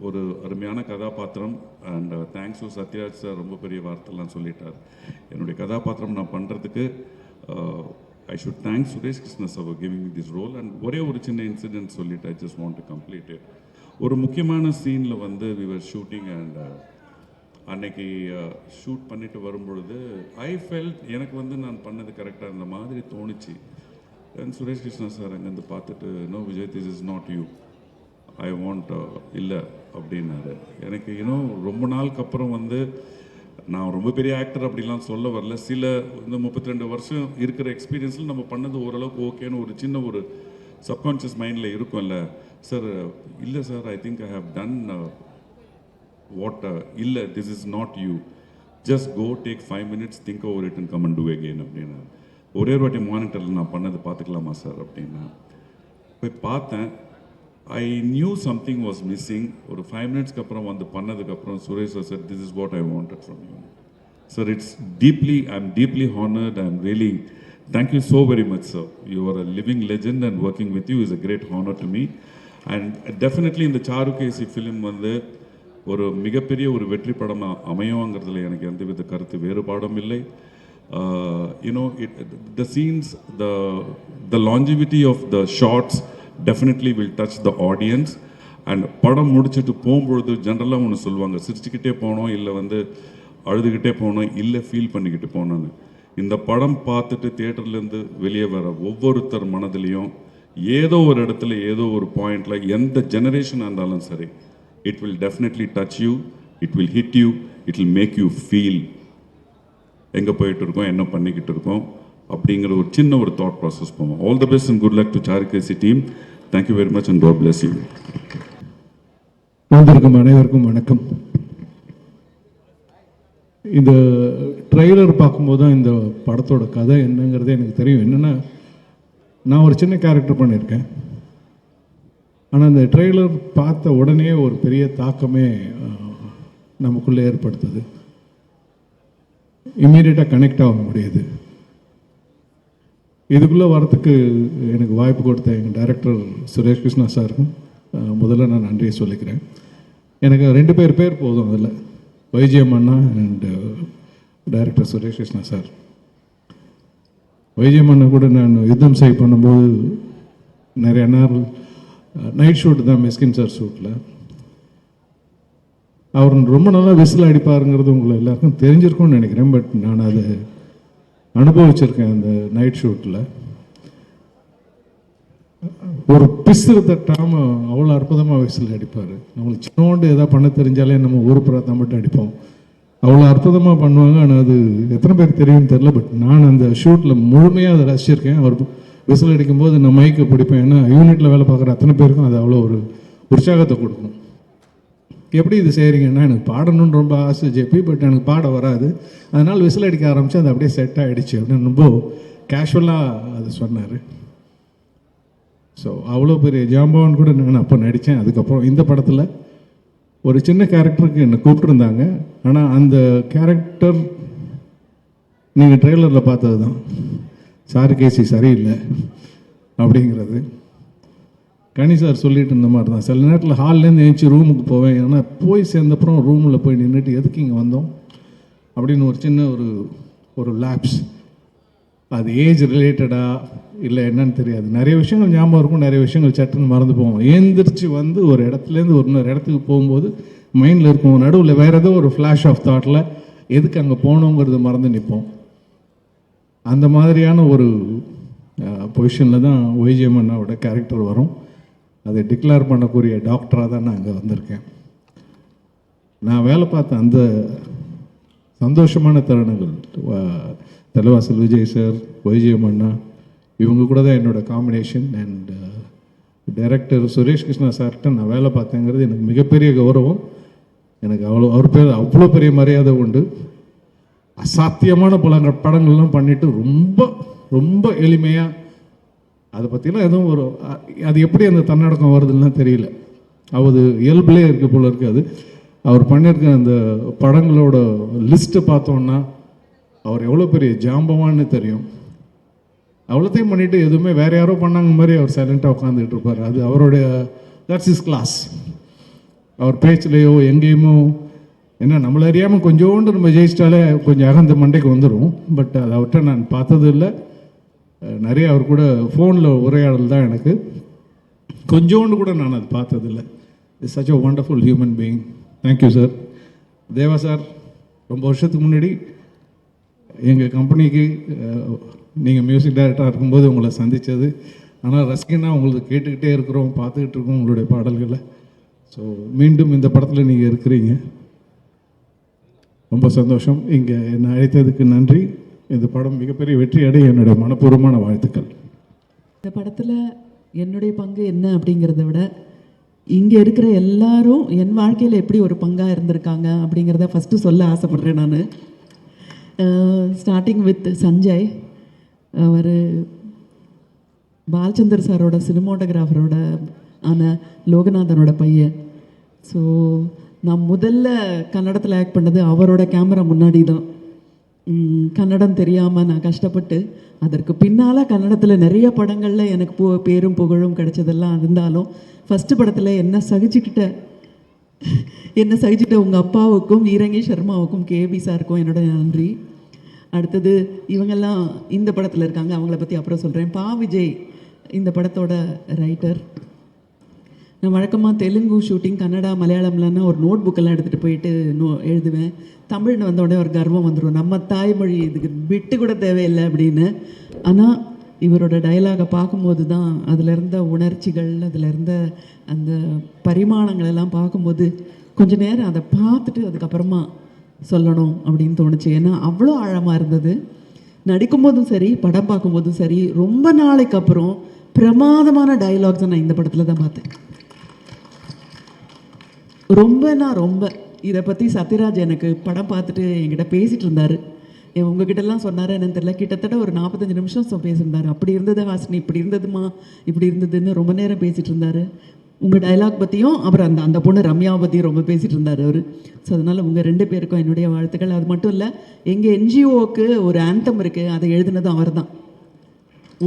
ஒரு அருமையான கதாபாத்திரம். And thanks to Sathyaraj sir, ரொம்ப பெரிய வார்த்தைலாம் சொல்லிட்டார். என்னுடைய கதாபாத்திரம் நான் பண்ணுறதுக்கு I should thanks Suresh Krishna sir for giving me this role. And ஒரே ஒரு சின்ன இன்சிடென்ட் சொல்லிட்டு I just want to complete it. ஒரு முக்கியமான சீனில் we were shooting and அன்னைக்கு ஷூட் பண்ணிட்டு வரும்பொழுது ஐ ஃபெல்ட் எனக்கு நான் பண்ணது கரெக்டாக இருந்த மாதிரி தோணுச்சு. தென் சுரேஷ் கிருஷ்ணா சார் அங்கேருந்து பார்த்துட்டு, no Vijay, this is not you, I want இல்லை அப்படின்னாரு. எனக்கு ரொம்ப நாளுக்கு அப்புறம் நான் ரொம்ப பெரிய ஆக்டர் அப்படிலாம் சொல்ல வரல. சில இந்த 32 வருஷம் இருக்கிற எக்ஸ்பீரியன்ஸில் நம்ம பண்ணது ஓரளவுக்கு ஓகேன்னு ஒரு சின்ன ஒரு சப்கான்ஷியஸ் மைண்டில் இருக்கும்ல. சார் இல்லை sir, I think I have done what இல்லை, this is not you, just go take 5 minutes, think over it and come and do again அப்படின்னு. ஒரே ஒரு வாட்டி மானிட்டரில் நான் பண்ணது பார்த்துக்கலாமா சார் அப்படின்னா போய் பார்த்தேன். I knew something was missing. ஒரு 5 minutesக்கு அப்புறம் வந்து பண்ணதுக்கப்புறம் Suresh sir, this is what I wanted from you sir. It's deeply, I am deeply honoured. I am really thank you so very much sir. You are a living legend and working with you is a great honour to me. And definitely இந்த சாருகேசி ஃபிலிம் வந்து ஒரு மிகப்பெரிய ஒரு வெற்றி படமாக அமையுங்கிறதுல எனக்கு எந்தவித கருத்து வேறுபாடும் இல்லை. The scenes, the longevity of the shots definitely will touch the audience. And படம் முடிச்சுட்டு போகும்பொழுது ஜென்ரலாக ஒன்று சொல்லுவாங்க, சிரிச்சுக்கிட்டே போனோம், இல்லை வந்து அழுதுகிட்டே போனோம், இல்லை ஃபீல் பண்ணிக்கிட்டு போனோன்னு. இந்த படம் பார்த்துட்டு தியேட்டர்லேருந்து வெளியே வர ஒவ்வொருத்தர் மனதிலையும் ஏதோ ஒரு இடத்துல ஏதோ ஒரு பாயிண்டில் எந்த ஜெனரேஷனாக இருந்தாலும் சரி, it will definitely touch you, it will hit you, it will make you feel எங்கே போயிட்டு இருக்கோம், என்ன பண்ணிக்கிட்டு இருக்கோம் அப்படிங்கிற ஒரு சின்ன ஒரு தாட் ப்ராசஸ் போவோம். All the best and good luck to Charukesi team. Thank you very much and God bless you. வந்திருக்கும் அனைவருக்கும் வணக்கம். இந்த ட்ரெய்லர் பார்க்கும்போது தான் இந்த படத்தோட கதை என்னங்கிறதே எனக்கு தெரியும். என்னென்னா, நான் ஒரு சின்ன கேரக்டர் பண்ணியிருக்கேன். ஆனால் அந்த ட்ரெய்லர் பார்த்த உடனே ஒரு பெரிய தாக்கமே நமக்குள்ளே ஏற்படுத்துது. இம்மீடியட்டாக கனெக்ட் ஆக முடியுது. இதுக்குள்ளே வரத்துக்கு எனக்கு வாய்ப்பு கொடுத்த எங்கள் டைரக்டர் சுரேஷ் கிருஷ்ணா சாருக்கும் முதல்ல நான் நன்றியை சொல்லிக்கிறேன். எனக்கு 2 பேர் போதும். அதில் வைஜிஎம் அண்ணா and director Suresh Krishna sir. YGM அண்ணா கூட நான் யுத்தம் செய் பண்ணும்போது நிறைய நாள் நைட் ஷூட் தான், மிஸ்கின் சார் ஷூட்டில். அவர் ரொம்ப நல்லா விசில் அடிப்பாருங்கிறது உங்களை எல்லாருக்கும் தெரிஞ்சிருக்கும்னு நினைக்கிறேன். பட் நான் அதை அனுபவிச்சிருக்கேன். அந்த நைட் ஷூட்டில் ஒரு பிசு தட்டாமல் அவ்வளோ அற்புதமாக விசில் அடிப்பார். நம்மளுக்கு சின்னோண்டு எதாவது பண்ண தெரிஞ்சாலே நம்ம ஒரு புறத்தை மட்டும் அடிப்போம். அவ்வளோ அற்புதமாக பண்ணுவாங்க. ஆனால் அது எத்தனை பேர் தெரியும்னு தெரில. பட் நான் அந்த ஷூட்டில் முழுமையாக அதை ரசிச்சிருக்கேன். அவர் விசில் அடிக்கும்போது நான் மைக்கை பிடிப்பேன். ஏன்னா யூனிட்டில் வேலை பார்க்குற அத்தனை பேருக்கும் அது அவ்வளோ ஒரு உற்சாகத்தை கொடுக்கும். எப்படி இது செய்கிறீங்கன்னா, எனக்கு பாடணுன்னு ரொம்ப ஆசை ஜேபி, பட் எனக்கு பாட வராது. அதனால் விசில் அடிக்க ஆரம்பித்து அது அப்படியே செட் ஆகிடுச்சு அப்படின்னு ரொம்ப கேஷுவலாக அது சொன்னார். ஸோ அவ்வளோ பெரிய ஜாம்பவான் கூட நான் அப்போ நடித்தேன். அதுக்கப்புறம் இந்த படத்தில் ஒரு சின்ன கேரக்டருக்கு என்னை கூப்பிட்டுருந்தாங்க. ஆனால் அந்த கேரக்டர் நீங்கள் ட்ரெய்லரில் பார்த்தது தான். சாருகேசி சரியில்லை அப்படிங்கிறது கனி சார் சொல்லிட்டு இருந்த மாதிரி தான். சில நேரத்தில் ஹால்லேருந்து எழுந்துச்சி ரூமுக்கு போவேன். ஏன்னா போய் சேர்ந்தப்புறம் ரூமில் போய் நின்றுட்டு எதுக்கு இங்கே வந்தோம் அப்படின்னு ஒரு சின்ன ஒரு லேப்ஸ். அது ஏஜ் ரிலேட்டடாக இல்லை என்னன்னு தெரியாது. நிறைய விஷயங்கள் ஞாபகம் இருக்கும், நிறைய விஷயங்கள் சட்டுன்னு மறந்து போவோம். ஏந்திரிச்சு வந்து ஒரு இடத்துலேருந்து ஒரு இன்னொரு இடத்துக்கு போகும்போது மைண்டில் இருக்கும். நடுவில் வேறு ஏதோ ஒரு ஃப்ளாஷ் ஆஃப் தாட்டில் எதுக்கு அங்கே போகணுங்கிறது மறந்து நிற்போம். அந்த மாதிரியான ஒரு பொசிஷனில் தான் ஒய்ஜிஎம் அண்ணாவோட கேரக்டர் வரும். அதை டிக்ளேர் பண்ணக்கூடிய டாக்டராக தான் நான் அங்கே வந்திருக்கேன். நான் வேலை பார்த்த அந்த சந்தோஷமான தருணங்கள், தலைவாசல் விஜய் சார், ஒய்ஜிஎம் அண்ணா, இவங்க கூட தான் என்னோடய combination. And director Suresh Krishna சார்கிட்ட நான் வேலை பார்த்தேங்கிறது எனக்கு மிகப்பெரிய கௌரவம். எனக்கு அவர் பேர் அவ்வளோ பெரிய மரியாதை உண்டு. அசாத்தியமான படங்கள்லாம் பண்ணிவிட்டு ரொம்ப ரொம்ப எளிமையாக அதை பற்றிலாம் எதுவும் அது எப்படி அந்த தன்னடக்கம் வருதுன்னா தெரியல. அது இயல்பிலே இருக்க போல இருக்காது. அவர் பண்ணியிருக்க அந்த படங்களோட லிஸ்ட்டை பார்த்தோன்னா அவர் எவ்வளோ பெரிய ஜாம்பவான்னு தெரியும். அவ்வளோத்தையும் பண்ணிவிட்டு எதுவுமே வேறு யாரோ பண்ணாங்க மாதிரி அவர் சைலண்ட்டாக உட்காந்துட்டு இருப்பார். அது அவருடைய தட்ஸ் இஸ் கிளாஸ். அவர் பேச்சிலையோ எங்கேயுமோ ஏன்னா நம்மளை அறியாமல் கொஞ்சோண்டு நம்ம ஜெயிச்சிட்டாலே கொஞ்சம் அகந்த மண்டைக்கு வந்துடும். பட் அதை அவர்கிட்ட நான் பார்த்தது இல்லை. நிறைய அவர் கூட ஃபோனில் உரையாடல் தான். எனக்கு கொஞ்சோண்டு கூட நான் அது பார்த்ததில்லை. It's such a wonderful human being. Thank you sir. Deva sir, ரொம்ப வருஷத்துக்கு முன்னாடி எங்கள் கம்பெனிக்கு நீங்கள் மியூசிக் டைரக்டராக இருக்கும்போது உங்களை சந்தித்தது. ஆனால் ரசிகனாக உங்களுக்கு கேட்டுக்கிட்டே இருக்கிறோம், பார்த்துக்கிட்டு இருக்கோம் உங்களுடைய பாடல்களை. ஸோ மீண்டும் இந்த படத்தில் நீங்கள் இருக்கிறீங்க. ரொம்ப சந்தோஷம். இங்கே என்னை அழைத்ததுக்கு நன்றி. இந்த படம் மிகப்பெரிய வெற்றி அடைய என்னுடைய மனப்பூர்வமான வாழ்த்துக்கள். இந்த படத்தில் என்னுடைய பங்கு என்ன அப்படிங்கிறத விட இங்கே இருக்கிற எல்லாரும் என் வாழ்க்கையில் எப்படி ஒரு பங்காக இருந்திருக்காங்க அப்படிங்கிறத ஃபஸ்ட்டு சொல்ல ஆசைப்பட்றேன் நான். Starting with Sanjay. அவர் பாலச்சந்தர் சாரோட சினிமாட்டோகிராஃபரோட ஆன லோகநாதனோட பையன். ஸோ நான் முதல்ல கன்னடத்தில் ஆக்ட் பண்ணது அவரோட கேமரா முன்னாடி தான். கன்னடம் தெரியாமல் நான் கஷ்டப்பட்டு அதற்கு பின்னால் கன்னடத்தில் நிறைய படங்களில் எனக்கு பேரும் புகழும் கிடைச்சதெல்லாம் இருந்தாலும் ஃபஸ்ட்டு படத்தில் என்ன சகிச்சுக்கிட்ட உங்கள் அப்பாவுக்கும் ஈரங்கி சர்மாவுக்கும் கேபி சாருக்கும் என்னோட நன்றி. அடுத்தது இவங்கெல்லாம் இந்த படத்தில் இருக்காங்க, அவங்கள பற்றி அப்புறம் சொல்கிறேன். பா விஜய் இந்த படத்தோட ரைட்டர். நான் வழக்கமாக தெலுங்கு ஷூட்டிங், கன்னடா, மலையாளம்லன்னா ஒரு நோட் புக்கெல்லாம் எடுத்துகிட்டு போயிட்டு எழுதுவேன். தமிழ்னு வந்தோடனே ஒரு கர்வம் வந்துடும், நம்ம தாய்மொழி இதுக்கு விட்டு கூட தேவையில்லை அப்படின்னு. ஆனால் இவரோட டைலாகை பார்க்கும்போது தான் அதில் இருந்த உணர்ச்சிகள், அதில் இருந்த அந்த பரிமாணங்கள் எல்லாம் பார்க்கும்போது கொஞ்ச நேரம் அதை பார்த்துட்டு அதுக்கப்புறமா சொல்லணும் அப்படின்னு தோணுச்சு. ஏன்னா அவ்வளோ ஆழமாக இருந்தது. நடிக்கும்போதும் சரி, படம் பார்க்கும்போதும் சரி, ரொம்ப நாளைக்கு அப்புறம் பிரமாதமான டைலாக்ஸை நான் இந்த படத்தில் தான் பார்த்தேன். ரொம்ப இதை பற்றி சத்யராஜ் எனக்கு படம் பார்த்துட்டு என்கிட்ட பேசிகிட்டு இருந்தார். உங்ககிட்டலாம் சொன்னார் என்னன்னு தெரியல, கிட்டத்தட்ட ஒரு 45 நிமிஷம் பேசியிருந்தார். அப்படி இருந்தது ஹாசினி, இப்படி இருந்ததுமா, இப்படி இருந்ததுன்னு ரொம்ப நேரம் பேசிகிட்டு இருந்தார். உங்கள் டைலாக் பற்றியும் அப்புறம் அந்த பொண்ணு ரம்யாவை பற்றியும் ரொம்ப பேசிகிட்டு இருந்தார் அவர். ஸோ அதனால் உங்கள் 2 பேருக்கும் என்னுடைய வாழ்த்துக்கள். அது மட்டும் இல்லை, எங்கள் என்ஜிஓவுக்கு ஒரு ஆந்தம் இருக்குது, அதை எழுதுனதும் அவர் தான்.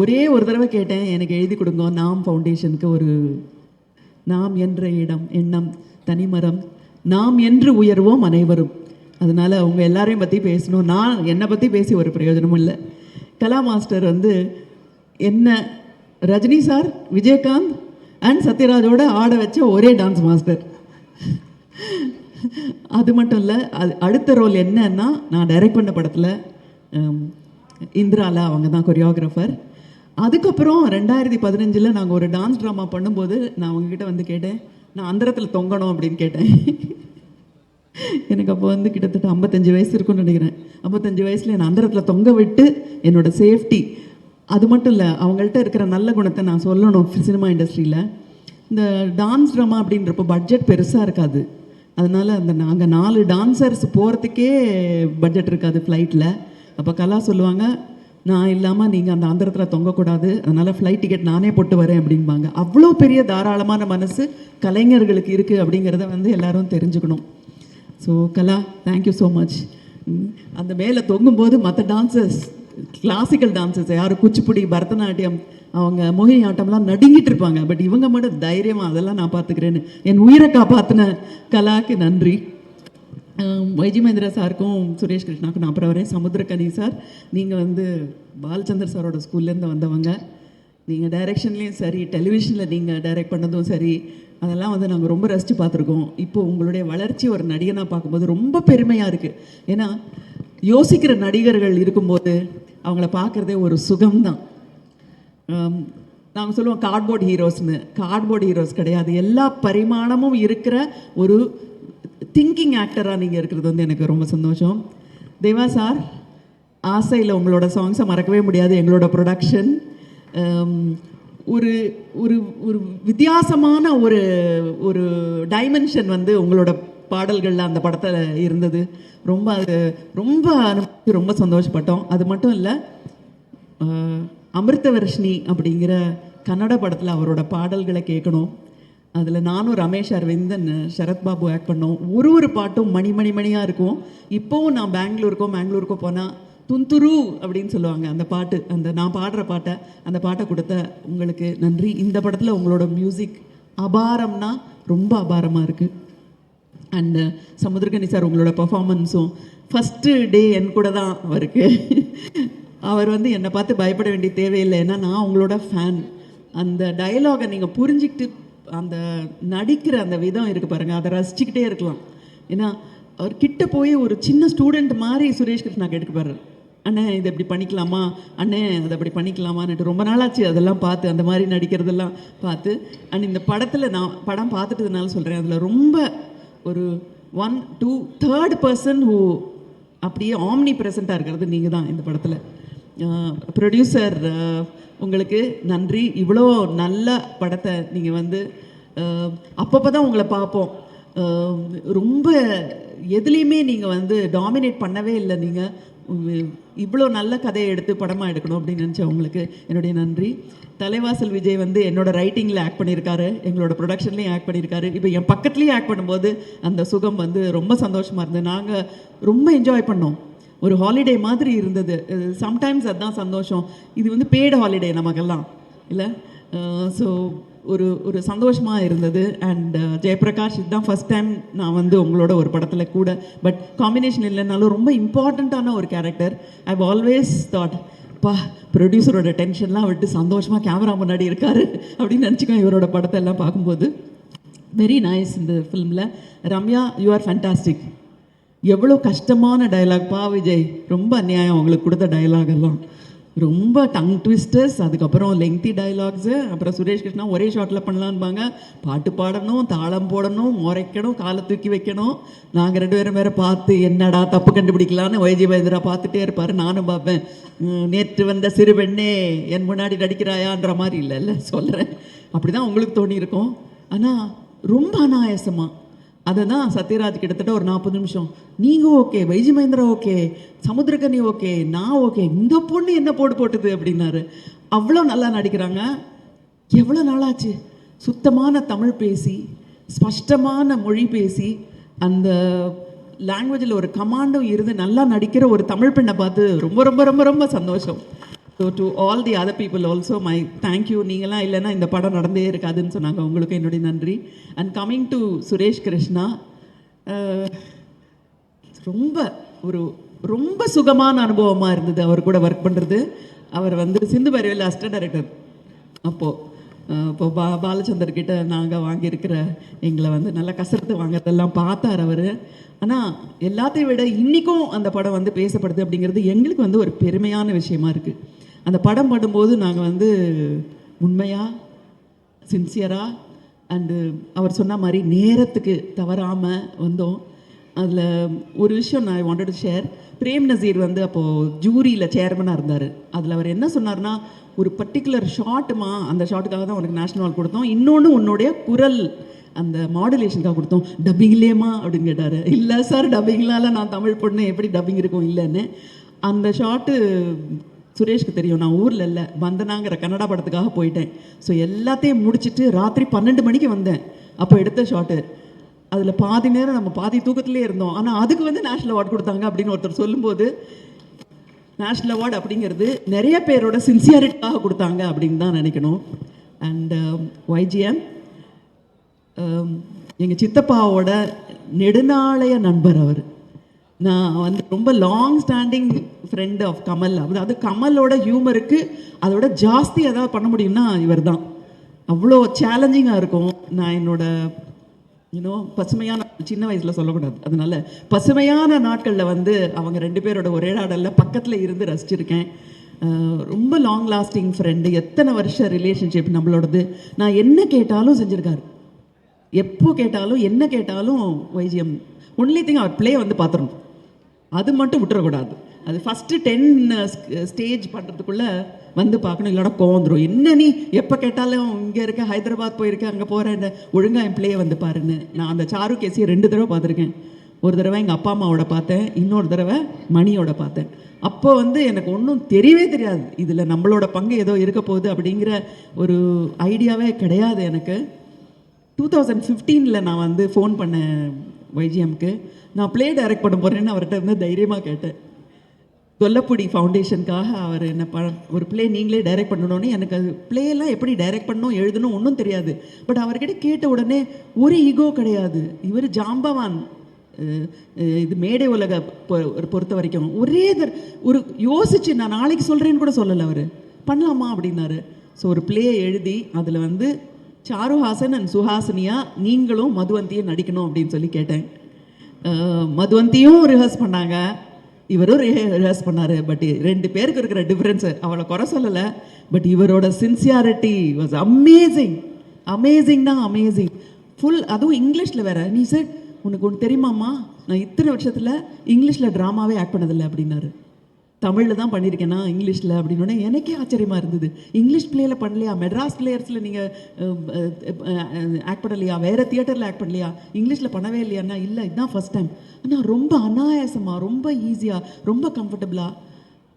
ஒரே ஒரு தடவை கேட்டேன், எனக்கு எழுதி கொடுங்க. நாம் ஃபவுண்டேஷனுக்கு ஒரு நாம் என்ற இடம், எண்ணம், தனிமரம், நாம் என்று உயர்வோம் அனைவரும். அதனால் அவங்க எல்லாரையும் பற்றி பேசணும். நான் என்னை பற்றி பேசி ஒரு பிரயோஜனமும் இல்லை. கலா மாஸ்டர் என்ன ரஜினி சார், விஜயகாந்த் அண்ட் சத்யராஜோட ஆட வச்ச ஒரே டான்ஸ் மாஸ்டர். அது மட்டும் இல்லை, அடுத்த ரோல் என்னன்னா, நான் டைரக்ட் பண்ண படத்தில் இந்திராலா அவங்க தான் கொரியோகிராஃபர். அதுக்கப்புறம் 2015 நாங்கள் ஒரு டான்ஸ் ட்ராமா பண்ணும்போது நான் அவங்கக்கிட்ட கேட்டேன், நான் அந்தரத்தில் தொங்கணும் அப்படின்னு கேட்டேன். எனக்கு அப்போ கிட்டத்தட்ட 55 வயசு இருக்குன்னு நினைக்கிறேன். 55 வயசில் என்னை அந்தரத்தில் தொங்க விட்டு என்னோட சேஃப்டி, அது மட்டும் இல்லை, அவங்கள்ட்ட இருக்கிற நல்ல குணத்தை நான் சொல்லணும். சினிமா இண்டஸ்ட்ரியில் இந்த டான்ஸ் ட்ராமா அப்படின்றப்போ பட்ஜெட் பெருசாக இருக்காது. அதனால் நாங்கள் 4 டான்சர்ஸ் போகிறதுக்கே பட்ஜெட் இருக்காது ஃப்ளைட்டில். அப்போ கலா சொல்லுவாங்க, நான் இல்லாமல் நீங்கள் அந்த ஆந்திரத்தில் தொங்கக்கூடாது, அதனால் ஃப்ளைட் டிக்கெட் நானே போட்டு வரேன் அப்படிம்பாங்க. அவ்வளோ பெரிய தாராளமான மனசு கலைஞர்களுக்கு இருக்குது அப்படிங்கிறத எல்லாரும் தெரிஞ்சுக்கணும். ஸோ கலா, தேங்க்யூ ஸோ மச். அந்த மேலே தொங்கும்போது மற்ற டான்சர்ஸ், கிளாசிக்கல் டான்சர்ஸ் யாரும் குச்சிப்புடி, பரதநாட்டியம், அவங்க மோகினி ஆட்டம்லாம் நடுங்கிட்டு இருப்பாங்க. பட் இவங்க மட்டும் தைரியமாக அதெல்லாம் நான் பார்த்துக்கிறேன்னு என் உயிரை காப்பாற்றின கலாக்கு நன்றி. வைஜி மகேந்திரா சாருக்கும் சுரேஷ் கிருஷ்ணாவுக்கும் நான் அப்புறம் வரேன். சமுத்திரக்கனி சார், நீங்கள் பாலச்சந்தர் சாரோட ஸ்கூல்லேருந்து வந்தவங்க. நீங்கள் டைரெக்ஷன்லேயும் சரி, டெலிவிஷனில் நீங்கள் டைரக்ட் பண்ணதும் சரி, அதெல்லாம் நாங்கள் ரொம்ப ரசித்து பார்த்துருக்கோம். இப்போது உங்களுடைய வளர்ச்சி ஒரு நடிகனாக பார்க்கும்போது ரொம்ப பெருமையாக இருக்குது. ஏன்னா யோசிக்கிற நடிகர்கள் இருக்கும்போது அவங்கள பார்க்குறதே ஒரு சுகம்தான். நாங்கள் சொல்லுவோம் கார்ட்போர்ட் ஹீரோஸ்னு. கார்ட்போர்ட் ஹீரோஸ் கிடையாது, எல்லா பரிமாணமும் இருக்கிற ஒரு திங்கிங் ஆக்டராக நீங்கள் இருக்கிறது எனக்கு ரொம்ப சந்தோஷம். தேவா சார், ஆசையில் உங்களோட சாங்ஸை மறக்கவே முடியாது. எங்களோட ப்ரொடக்ஷன் ஒரு ஒரு ஒரு வித்தியாசமான ஒரு டைமென்ஷன் உங்களோட பாடல்களில் அந்த படத்தில் இருந்தது. அது ரொம்ப சந்தோஷப்பட்டோம். அது மட்டும் இல்லை, அமிர்தவர்ஷினி அப்படிங்கிற கன்னட படத்தில் அவரோட பாடல்களை கேட்கணும். அதில் நானும் ரமேஷ் அரவிந்தன், சரத்பாபு ஆக்ட் பண்ணோம். ஒரு பாட்டும் மணியாக இருக்கும். இப்போவும் நான் பெங்களூருக்கோ போனால் துந்துரு அப்படின்னு சொல்லுவாங்க அந்த பாட்டு, நான் பாடுற அந்த பாட்டை கொடுத்த உங்களுக்கு நன்றி. இந்த படத்தில் உங்களோட மியூசிக் அபாரம்னா ரொம்ப அபாரமாக இருக்குது. அண்டு சமுத்திரகனி சார், உங்களோட பர்ஃபார்மன்ஸும் ஃபஸ்ட்டு டே என் கூட தான் அவருக்கு. அவர் என்னை பார்த்து பயப்பட வேண்டிய தேவையில்லை, ஏன்னா நான் உங்களோட ஃபேன். அந்த டயலாகை நீங்கள் புரிஞ்சிக்கிட்டு அந்த நடிக்கிற அந்த விதம் இருக்குது பாருங்கள், அதை ரசிச்சுக்கிட்டே இருக்கலாம். ஏன்னா அவர் கிட்ட போய் ஒரு சின்ன ஸ்டூடெண்ட் மாதிரி சுரேஷ் கிருஷ்ணா கேட்டுப்பாரு, அண்ணே இதை இப்படி பண்ணிக்கலாமா, அண்ணே அதை அப்படி பண்ணிக்கலாமான்னுட்டு. ரொம்ப நாளாச்சு அதெல்லாம் பார்த்து, அந்த மாதிரி நடிக்கிறதெல்லாம் பார்த்து. அண்ட் இந்த படத்தில் நான் படம் பார்த்துட்டதுனால சொல்கிறேன், அதில் ரொம்ப ஒரு 1, 2, 3rd person who அப்படியே ஆம்னி ப்ரெசண்ட்டாக இருக்கிறது நீங்கள் தான் இந்த படத்தில். ப்ரொடியூசர் உங்களுக்கு நன்றி. இவ்வளோ நல்ல படத்தை நீங்கள் வந்து அப்பப்போ தான் உங்களை பார்ப்போம். ரொம்ப எதுலேயுமே நீங்கள் வந்து டாமினேட் பண்ணவே இல்லை. நீங்கள் இவ்வளோ நல்ல கதையை எடுத்து படமாக எடுக்கணும் அப்படின்னு நினச்சேன். உங்களுக்கு என்னுடைய நன்றி. தலைவாசல் விஜய் வந்து என்னோட ரைட்டிங்கில் ஆக்ட் பண்ணியிருக்காரு, எங்களோட ப்ரொடக்ஷன்லேயும் ஆக்ட் பண்ணியிருக்காரு. இப்போ என் பக்கத்துலேயும் ஆக்ட் பண்ணும்போது அந்த சுகம் வந்து ரொம்ப சந்தோஷமாக இருந்தது. நாங்கள் ரொம்ப என்ஜாய் பண்ணோம். ஒரு ஹாலிடே மாதிரி இருந்தது. சம்டைம்ஸ் அதுதான் சந்தோஷம். இது வந்து பெய்டு ஹாலிடே நமக்கெல்லாம் இல்லை. ஸோ ஒரு சந்தோஷமாக இருந்தது. அண்ட் ஜெயபிரகாஷ், இதுதான் ஃபஸ்ட் டைம் நான் வந்து உங்களோட ஒரு படத்தில் கூட, பட் காம்பினேஷன் இல்லைனாலும் ரொம்ப இம்பார்ட்டண்ட்டான ஒரு கேரக்டர். ஐ ஆல்வேஸ் தாட், பா ப்ரொடியூசரோட டென்ஷன்லாம் விட்டு சந்தோஷமாக கேமரா முன்னாடி இருக்காரு அப்படின்னு நினச்சிக்கோ. இவரோட படத்தை எல்லாம் பார்க்கும்போது வெரி நைஸ். இந்த ஃபிலிமில் ரம்யா, யூ ஆர் ஃபேண்டாஸ்டிக். எவ்வளோ கஷ்டமான டைலாக் பா விஜய், ரொம்ப அநியாயம் உங்களுக்கு கொடுத்த டைலாக் எல்லாம். ரொம்ப டங் ட்விஸ்டர்ஸ், அதுக்கப்புறம் லெங்தி டைலாக்ஸு. அப்புறம் சுரேஷ் கிருஷ்ணா ஒரே ஷாட்டில் பண்ணலான்பாங்க. பாட்டு பாடணும், தாளம் போடணும், முறைக்கணும், காலை தூக்கி வைக்கணும். நாங்கள் 2 பேரும் வேறு பார்த்து என்னடா தப்பு கண்டுபிடிக்கலான்னு வைஜி வைத்தியரா பார்த்துட்டே இருப்பார். நானும் பார்ப்பேன். நேற்று வந்த சிறு பெண்ணே என் முன்னாடி நடிக்கிறாயான்ற மாதிரி இல்லை சொல்கிறேன். அப்படி தான் உங்களுக்கு தோணி இருக்கும். ஆனால் ரொம்ப அனாயாசமாக அதை தான் சத்யராஜ் கிட்டத்தட்ட ஒரு 40 நிமிஷம், நீங்கள் okay, YG Mahendra okay, Samuthirakani okay, நான் ஓகே, இந்த பொண்ணு என்ன போட்டுது அப்படின்னாரு. அவ்வளோ நல்லா நடிக்கிறாங்க. எவ்வளோ நாளாச்சு சுத்தமான தமிழ் பேசி, ஸ்பஷ்டமான மொழி பேசி, அந்த லாங்குவேஜில் ஒரு கமாண்டும் இருந்து நல்லா நடிக்கிற ஒரு தமிழ் பெண்ணை பார்த்து ரொம்ப ரொம்ப ரொம்ப ரொம்ப சந்தோஷம். So to all the other people also my thank you. நீங்களாம் இல்லைன்னா இந்த படம் நடந்தே இருக்காதுன்னு சொன்னாங்க. உங்களுக்கு என்னுடைய நன்றி. And coming to Suresh Krishna, ரொம்ப சுகமான அனுபவமாக இருந்தது அவர் கூட ஒர்க் பண்ணுறது. அவர் வந்து சிந்து பைரவியில் அசிஸ்டன்ட் டைரக்டர். இப்போ பாலச்சந்தர் கிட்ட நாங்கள் வாங்கியிருக்கிற எங்களை வந்து நல்லா கசரத்து வாங்கிறதெல்லாம் பார்த்தார் அவர். ஆனால் எல்லாத்தையும் விட இன்றைக்கும் அந்த படம் வந்து பேசப்படுது அப்படிங்கிறது எங்களுக்கு வந்து ஒரு பெருமையான விஷயமா இருக்குது. அந்த படம் படும்போது நாங்கள் வந்து உண்மையாக, சின்சியராக, அண்டு அவர் சொன்ன மாதிரி நேரத்துக்கு தவறாமல் வந்தோம். அதில் ஒரு விஷயம் நான் wanted to share. Prem Nazir வந்து அப்போது ஜூரியில் சேர்மனாக இருந்தார். அதில் அவர் என்ன சொன்னார்னா, ஒரு பர்டிகுலர் ஷாட்டுமா, அந்த ஷாட்டுக்காக தான் உனக்கு நேஷ்னல் அவார்டு கொடுத்தோம், இன்னொன்று உன்னுடைய குரல் அந்த மாடுலேஷனுக்காக கொடுத்தோம், டப்பிங்லேயுமா அப்படின்னு கேட்டார். இல்லை சார், டப்பிங்லால நான் தமிழ் பொண்ணு, எப்படி டப்பிங் இருக்கும் இல்லைன்னு. அந்த ஷாட்டு சுரேஷ்க்கு தெரியும். நான் ஊரில் இல்லை, வந்தனாங்கிற கன்னடா படத்துக்காக போயிட்டேன். ஸோ எல்லாத்தையும் முடிச்சுட்டு ராத்திரி 12 மணிக்கு வந்தேன். அப்போ எடுத்த ஷாட்டு. அதில் பாதி நேரம் நம்ம பாதி தூக்கத்துலேயே இருந்தோம். ஆனால் அதுக்கு வந்து நேஷ்னல் அவார்டு கொடுத்தாங்க அப்படின்னு ஒருத்தர் சொல்லும்போது, நேஷ்னல் அவார்டு அப்படிங்கிறது நிறைய பேரோட சின்சியாரிட்டிக்காக கொடுத்தாங்க அப்படின்னு தான் நினைக்கணும். அண்ட் YGM எங்கள் சித்தப்பாவோட நெடுநாளைய நண்பர் அவர். நான் வந்து ரொம்ப long standing friend of Kamal. அதாவது கமலோட ஹியூமருக்கு அதோட ஜாஸ்தி எதாவது பண்ண முடியும்னா இவர் தான். அவ்வளோ சேலஞ்சிங்காக இருக்கும். நான் என்னோட பசுமையான, சின்ன வயசில் சொல்லக்கூடாது, அதனால பசுமையான நாட்களில் வந்து அவங்க 2 பேரோட ஒரே ஆடலில் பக்கத்தில் இருந்து ரசிச்சிருக்கேன். ரொம்ப லாங் லாஸ்டிங் ஃப்ரெண்டு. எத்தனை வருஷம் ரிலேஷன்ஷிப் நம்மளோடது. நான் என்ன கேட்டாலும் செஞ்சுருக்காரு. எப்போ கேட்டாலும் என்ன கேட்டாலும் YGM ஒன்லி திங் அவர் ப்ளே வந்து பார்த்துடணும், அது மட்டும் விட்டுறக்கூடாது. அது ஃபஸ்ட்டு 10 ஸ்டேஜ் பண்ணுறதுக்குள்ளே வந்து பார்க்கணும், இல்லைனா கோந்துடும். என்ன நீ எப்போ கேட்டாலும் இங்கே இருக்க, ஹைதராபாத் போயிருக்கேன், அங்கே போகிறேன், ஒழுங்காக என் பிள்ளையை வந்து பாருன்னு. நான் அந்த சாரு கேசியை 2 தடவை பார்த்துருக்கேன். ஒரு தடவை எங்கள் அப்பா அம்மாவோட பார்த்தேன், இன்னொரு தடவை மணியோட பார்த்தேன். அப்போ வந்து எனக்கு ஒன்றும் தெரியவே தெரியாது, இதில் நம்மளோட பங்கு ஏதோ இருக்க போகுது அப்படிங்கிற ஒரு ஐடியாவே கிடையாது எனக்கு. 2015 நான் வந்து ஃபோன் பண்ணேன் YGMக்கு. நான் ப்ளே டைரக்ட் பண்ண போகிறேன்னு அவர்கிட்ட வந்து தைரியமாக கேட்டேன். கொல்லப்புடி ஃபவுண்டேஷனுக்காக அவர் என்ன ஒரு ப்ளே நீங்களே டைரக்ட் பண்ணணும்னு. எனக்கு அது ப்ளேலாம் எப்படி டைரக்ட் பண்ணணும், எழுதணும் ஒன்றும் தெரியாது. பட் அவர்கிட்ட கேட்ட உடனே ஒரு ஈகோ கிடையாது. இவர் ஜாம்பவான். இது மேடை உலக பொறுத்த வரைக்கும் ஒரே ஒரு யோசிச்சு, நான் நாளைக்கு சொல்கிறேன்னு கூட சொல்லலை, அவர் பண்ணலாமா அப்படின்னாரு. ஸோ ஒரு ப்ளே எழுதி அதில் வந்து சாருஹாசன் அண்ட் சுஹாசினியா நீங்களும் மதுவந்தியும் நடிக்கணும் அப்படின்னு சொல்லி கேட்டேன். மதுவந்தியும் ரிஹர்ஸ் பண்ணாங்க, இவரும் ரிஹர்ஸ் பண்ணார். பட் 2 பேருக்கு இருக்கிற டிஃப்ரென்ஸு, அவளை குறை சொல்லலை, பட் இவரோட சின்சியாரிட்டி வாஸ் அமேசிங். அமேசிங்னா அமேசிங். ஃபுல், அதுவும் இங்கிலீஷில் வேறு. நீ சார் உனக்கு ஒன்று தெரியுமாம்மா, நான் இத்தனை வருஷத்தில் இங்கிலீஷில் ட்ராமாவே ஆக்ட் பண்ணதில்லை அப்படின்னாரு. தமிழில் தான் பண்ணியிருக்கேன்னா இங்கிலீஷில் அப்படின்னோடனே எனக்கே ஆச்சரியமாக இருந்தது. இங்கிலீஷ் பிளேயில் பண்ணலையா, மெட்ராஸ் பிளேயர்ஸில் நீங்கள் ஆக்ட் பண்ணலையா, வேறு தியேட்டரில் ஆக்ட் பண்ணலையா, இங்கிலீஷில் பண்ணவே இல்லையாண்ணா? இல்லை, இதுதான் ஃபஸ்ட் டைம். ஆனால் ரொம்ப அனாயாசமாக, ரொம்ப ஈஸியாக, ரொம்ப கம்ஃபர்டபுளாக,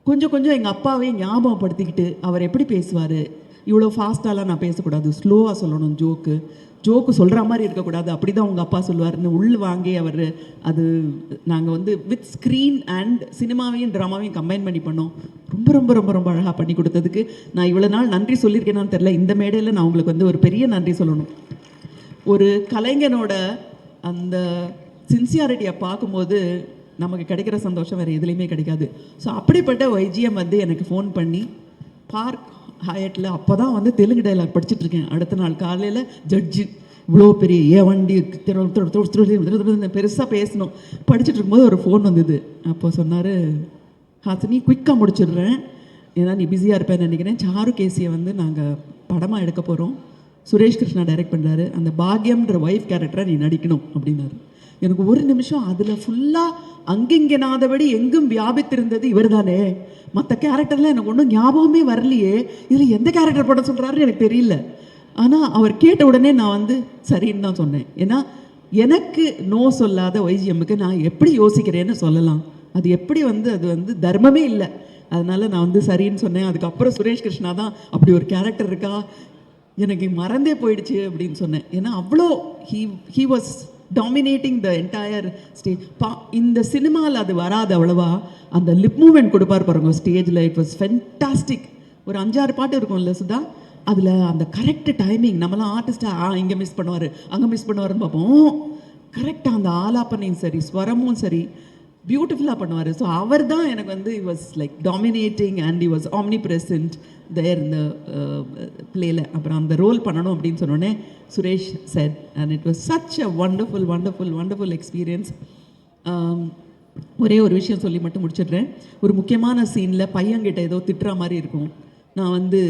கொஞ்சம் கொஞ்சம் எங்கள் அப்பாவே ஞாபகப்படுத்திக்கிட்டு அவர் எப்படி பேசுவார், இவ்வளோ ஃபாஸ்ட்டாலாம் நான் பேசக்கூடாது, ஸ்லோவாக சொல்லணும், ஜோக்கு சொல்கிற மாதிரி இருக்கக்கூடாது, அப்படி தான் உங்கள் அப்பா சொல்லுவார்னு உள் வாங்கி அவர் அது நாங்கள் வந்து வித் ஸ்க்ரீன் அண்ட் சினிமாவையும் ட்ராமாவையும் கம்பைன் பண்ணி பண்ணோம். ரொம்ப ரொம்ப ரொம்ப ரொம்ப அழகாக பண்ணி கொடுத்ததுக்கு நான் இவ்வளோ நாள் நன்றி சொல்லியிருக்கேனான்னு தெரில. இந்த மேடையில் நான் உங்களுக்கு வந்து ஒரு பெரிய நன்றி சொல்லணும். ஒரு கலைஞனோட அந்த சின்சியாரிட்டியை பார்க்கும்போது நமக்கு கிடைக்கிற சந்தோஷம் வேறு எதுலேயுமே கிடைக்காது. ஸோ அப்படிப்பட்ட வைஜிஎம் வந்து எனக்கு ஃபோன் பண்ணி பார்க் ஹயட்டில் அப்போ தான் வந்து தெலுங்கு டைலாக் படிச்சுட்ருக்கேன். அடுத்த நாள் காலையில் ஜட்ஜு இவ்வளோ பெரிய வண்டி பெருசாக பேசணும் படிச்சுட்டு இருக்கும்போது ஒரு ஃபோன் வந்தது. அப்போ சொன்னார், ஹாசினி குயிக்காக முடிச்சிடுறேன், ஏன்னா நீ பிஸியாக இருப்பேன்னு நினைக்கிறேன், சாரு கேசியை வந்து நாங்கள் படமாக எடுக்க போகிறோம், சுரேஷ் கிருஷ்ணா டைரக்ட் பண்ணுறாரு, அந்த பாக்யம்ன்ற ஒய்ஃப் கேரக்டரை நீ நடிக்கணும் அப்படின்னாரு. எனக்கு ஒரு நிமிஷம் அதில் ஃபுல்லாக அங்கிங்கனாதபடி எங்கும் வியாபித்திருந்தது இவர் தானே, மற்ற கேரக்டர்லாம் எனக்கு ஒன்றும் ஞாபகமே வரலையே, இதில் எந்த கேரக்டர் போட சொல்கிறாருன்னு எனக்கு தெரியல. ஆனால் அவர் கேட்ட உடனே நான் வந்து சரின்னு தான் சொன்னேன். ஏன்னா எனக்கு நோ சொல்லாத வைஜிஎம்முக்கு நான் எப்படி யோசிக்கிறேன்னு சொல்லலாம், அது எப்படி வந்து அது வந்து தர்மமே இல்லை. அதனால் நான் வந்து சரின்னு சொன்னேன். அதுக்கப்புறம் சுரேஷ் கிருஷ்ணா தான் அப்படி ஒரு கேரக்டர் இருக்கா, எனக்கு மறந்தே போயிடுச்சு அப்படின்னு சொன்னேன். ஏன்னா அவ்வளோ he was dominating the entire stage. இந்த சினிமாவில் அது வராது அவ்வளவா. அந்த லிப் மூமெண்ட் கொடுப்பார் பாருங்க ஸ்டேஜில், இட் வாஸ் ஃபென்டாஸ்டிக். ஒரு 5-6 பாட்டு இருக்கும்ல சுதா, அதில் அந்த கரெக்ட் டைமிங், நம்மளாம் ஆர்டிஸ்டாக இங்கே மிஸ் பண்ணுவார் அங்கே மிஸ் பண்ணுவாருன்னு பார்ப்போம், கரெக்டாக அந்த ஆலாப்பனையும் சரி ஸ்வரமும் சரி பியூட்டிஃபுல்லாக பண்ணுவார். ஸோ அவர் தான் எனக்கு வந்து he was like dominating and he was omnipresent there இந்த பிளேயில். அப்புறம் அந்த ரோல் பண்ணணும் அப்படின்னு சொன்னோடனே Suresh said and it was such a wonderful experience. ஒரே ஒரு விஷயம் சொல்லி மட்டும் முடிச்சிடுறேன். ஒரு முக்கியமான சீனில் பையன்கிட்ட ஏதோ திட்டுற மாதிரி இருக்கும். நான் வந்து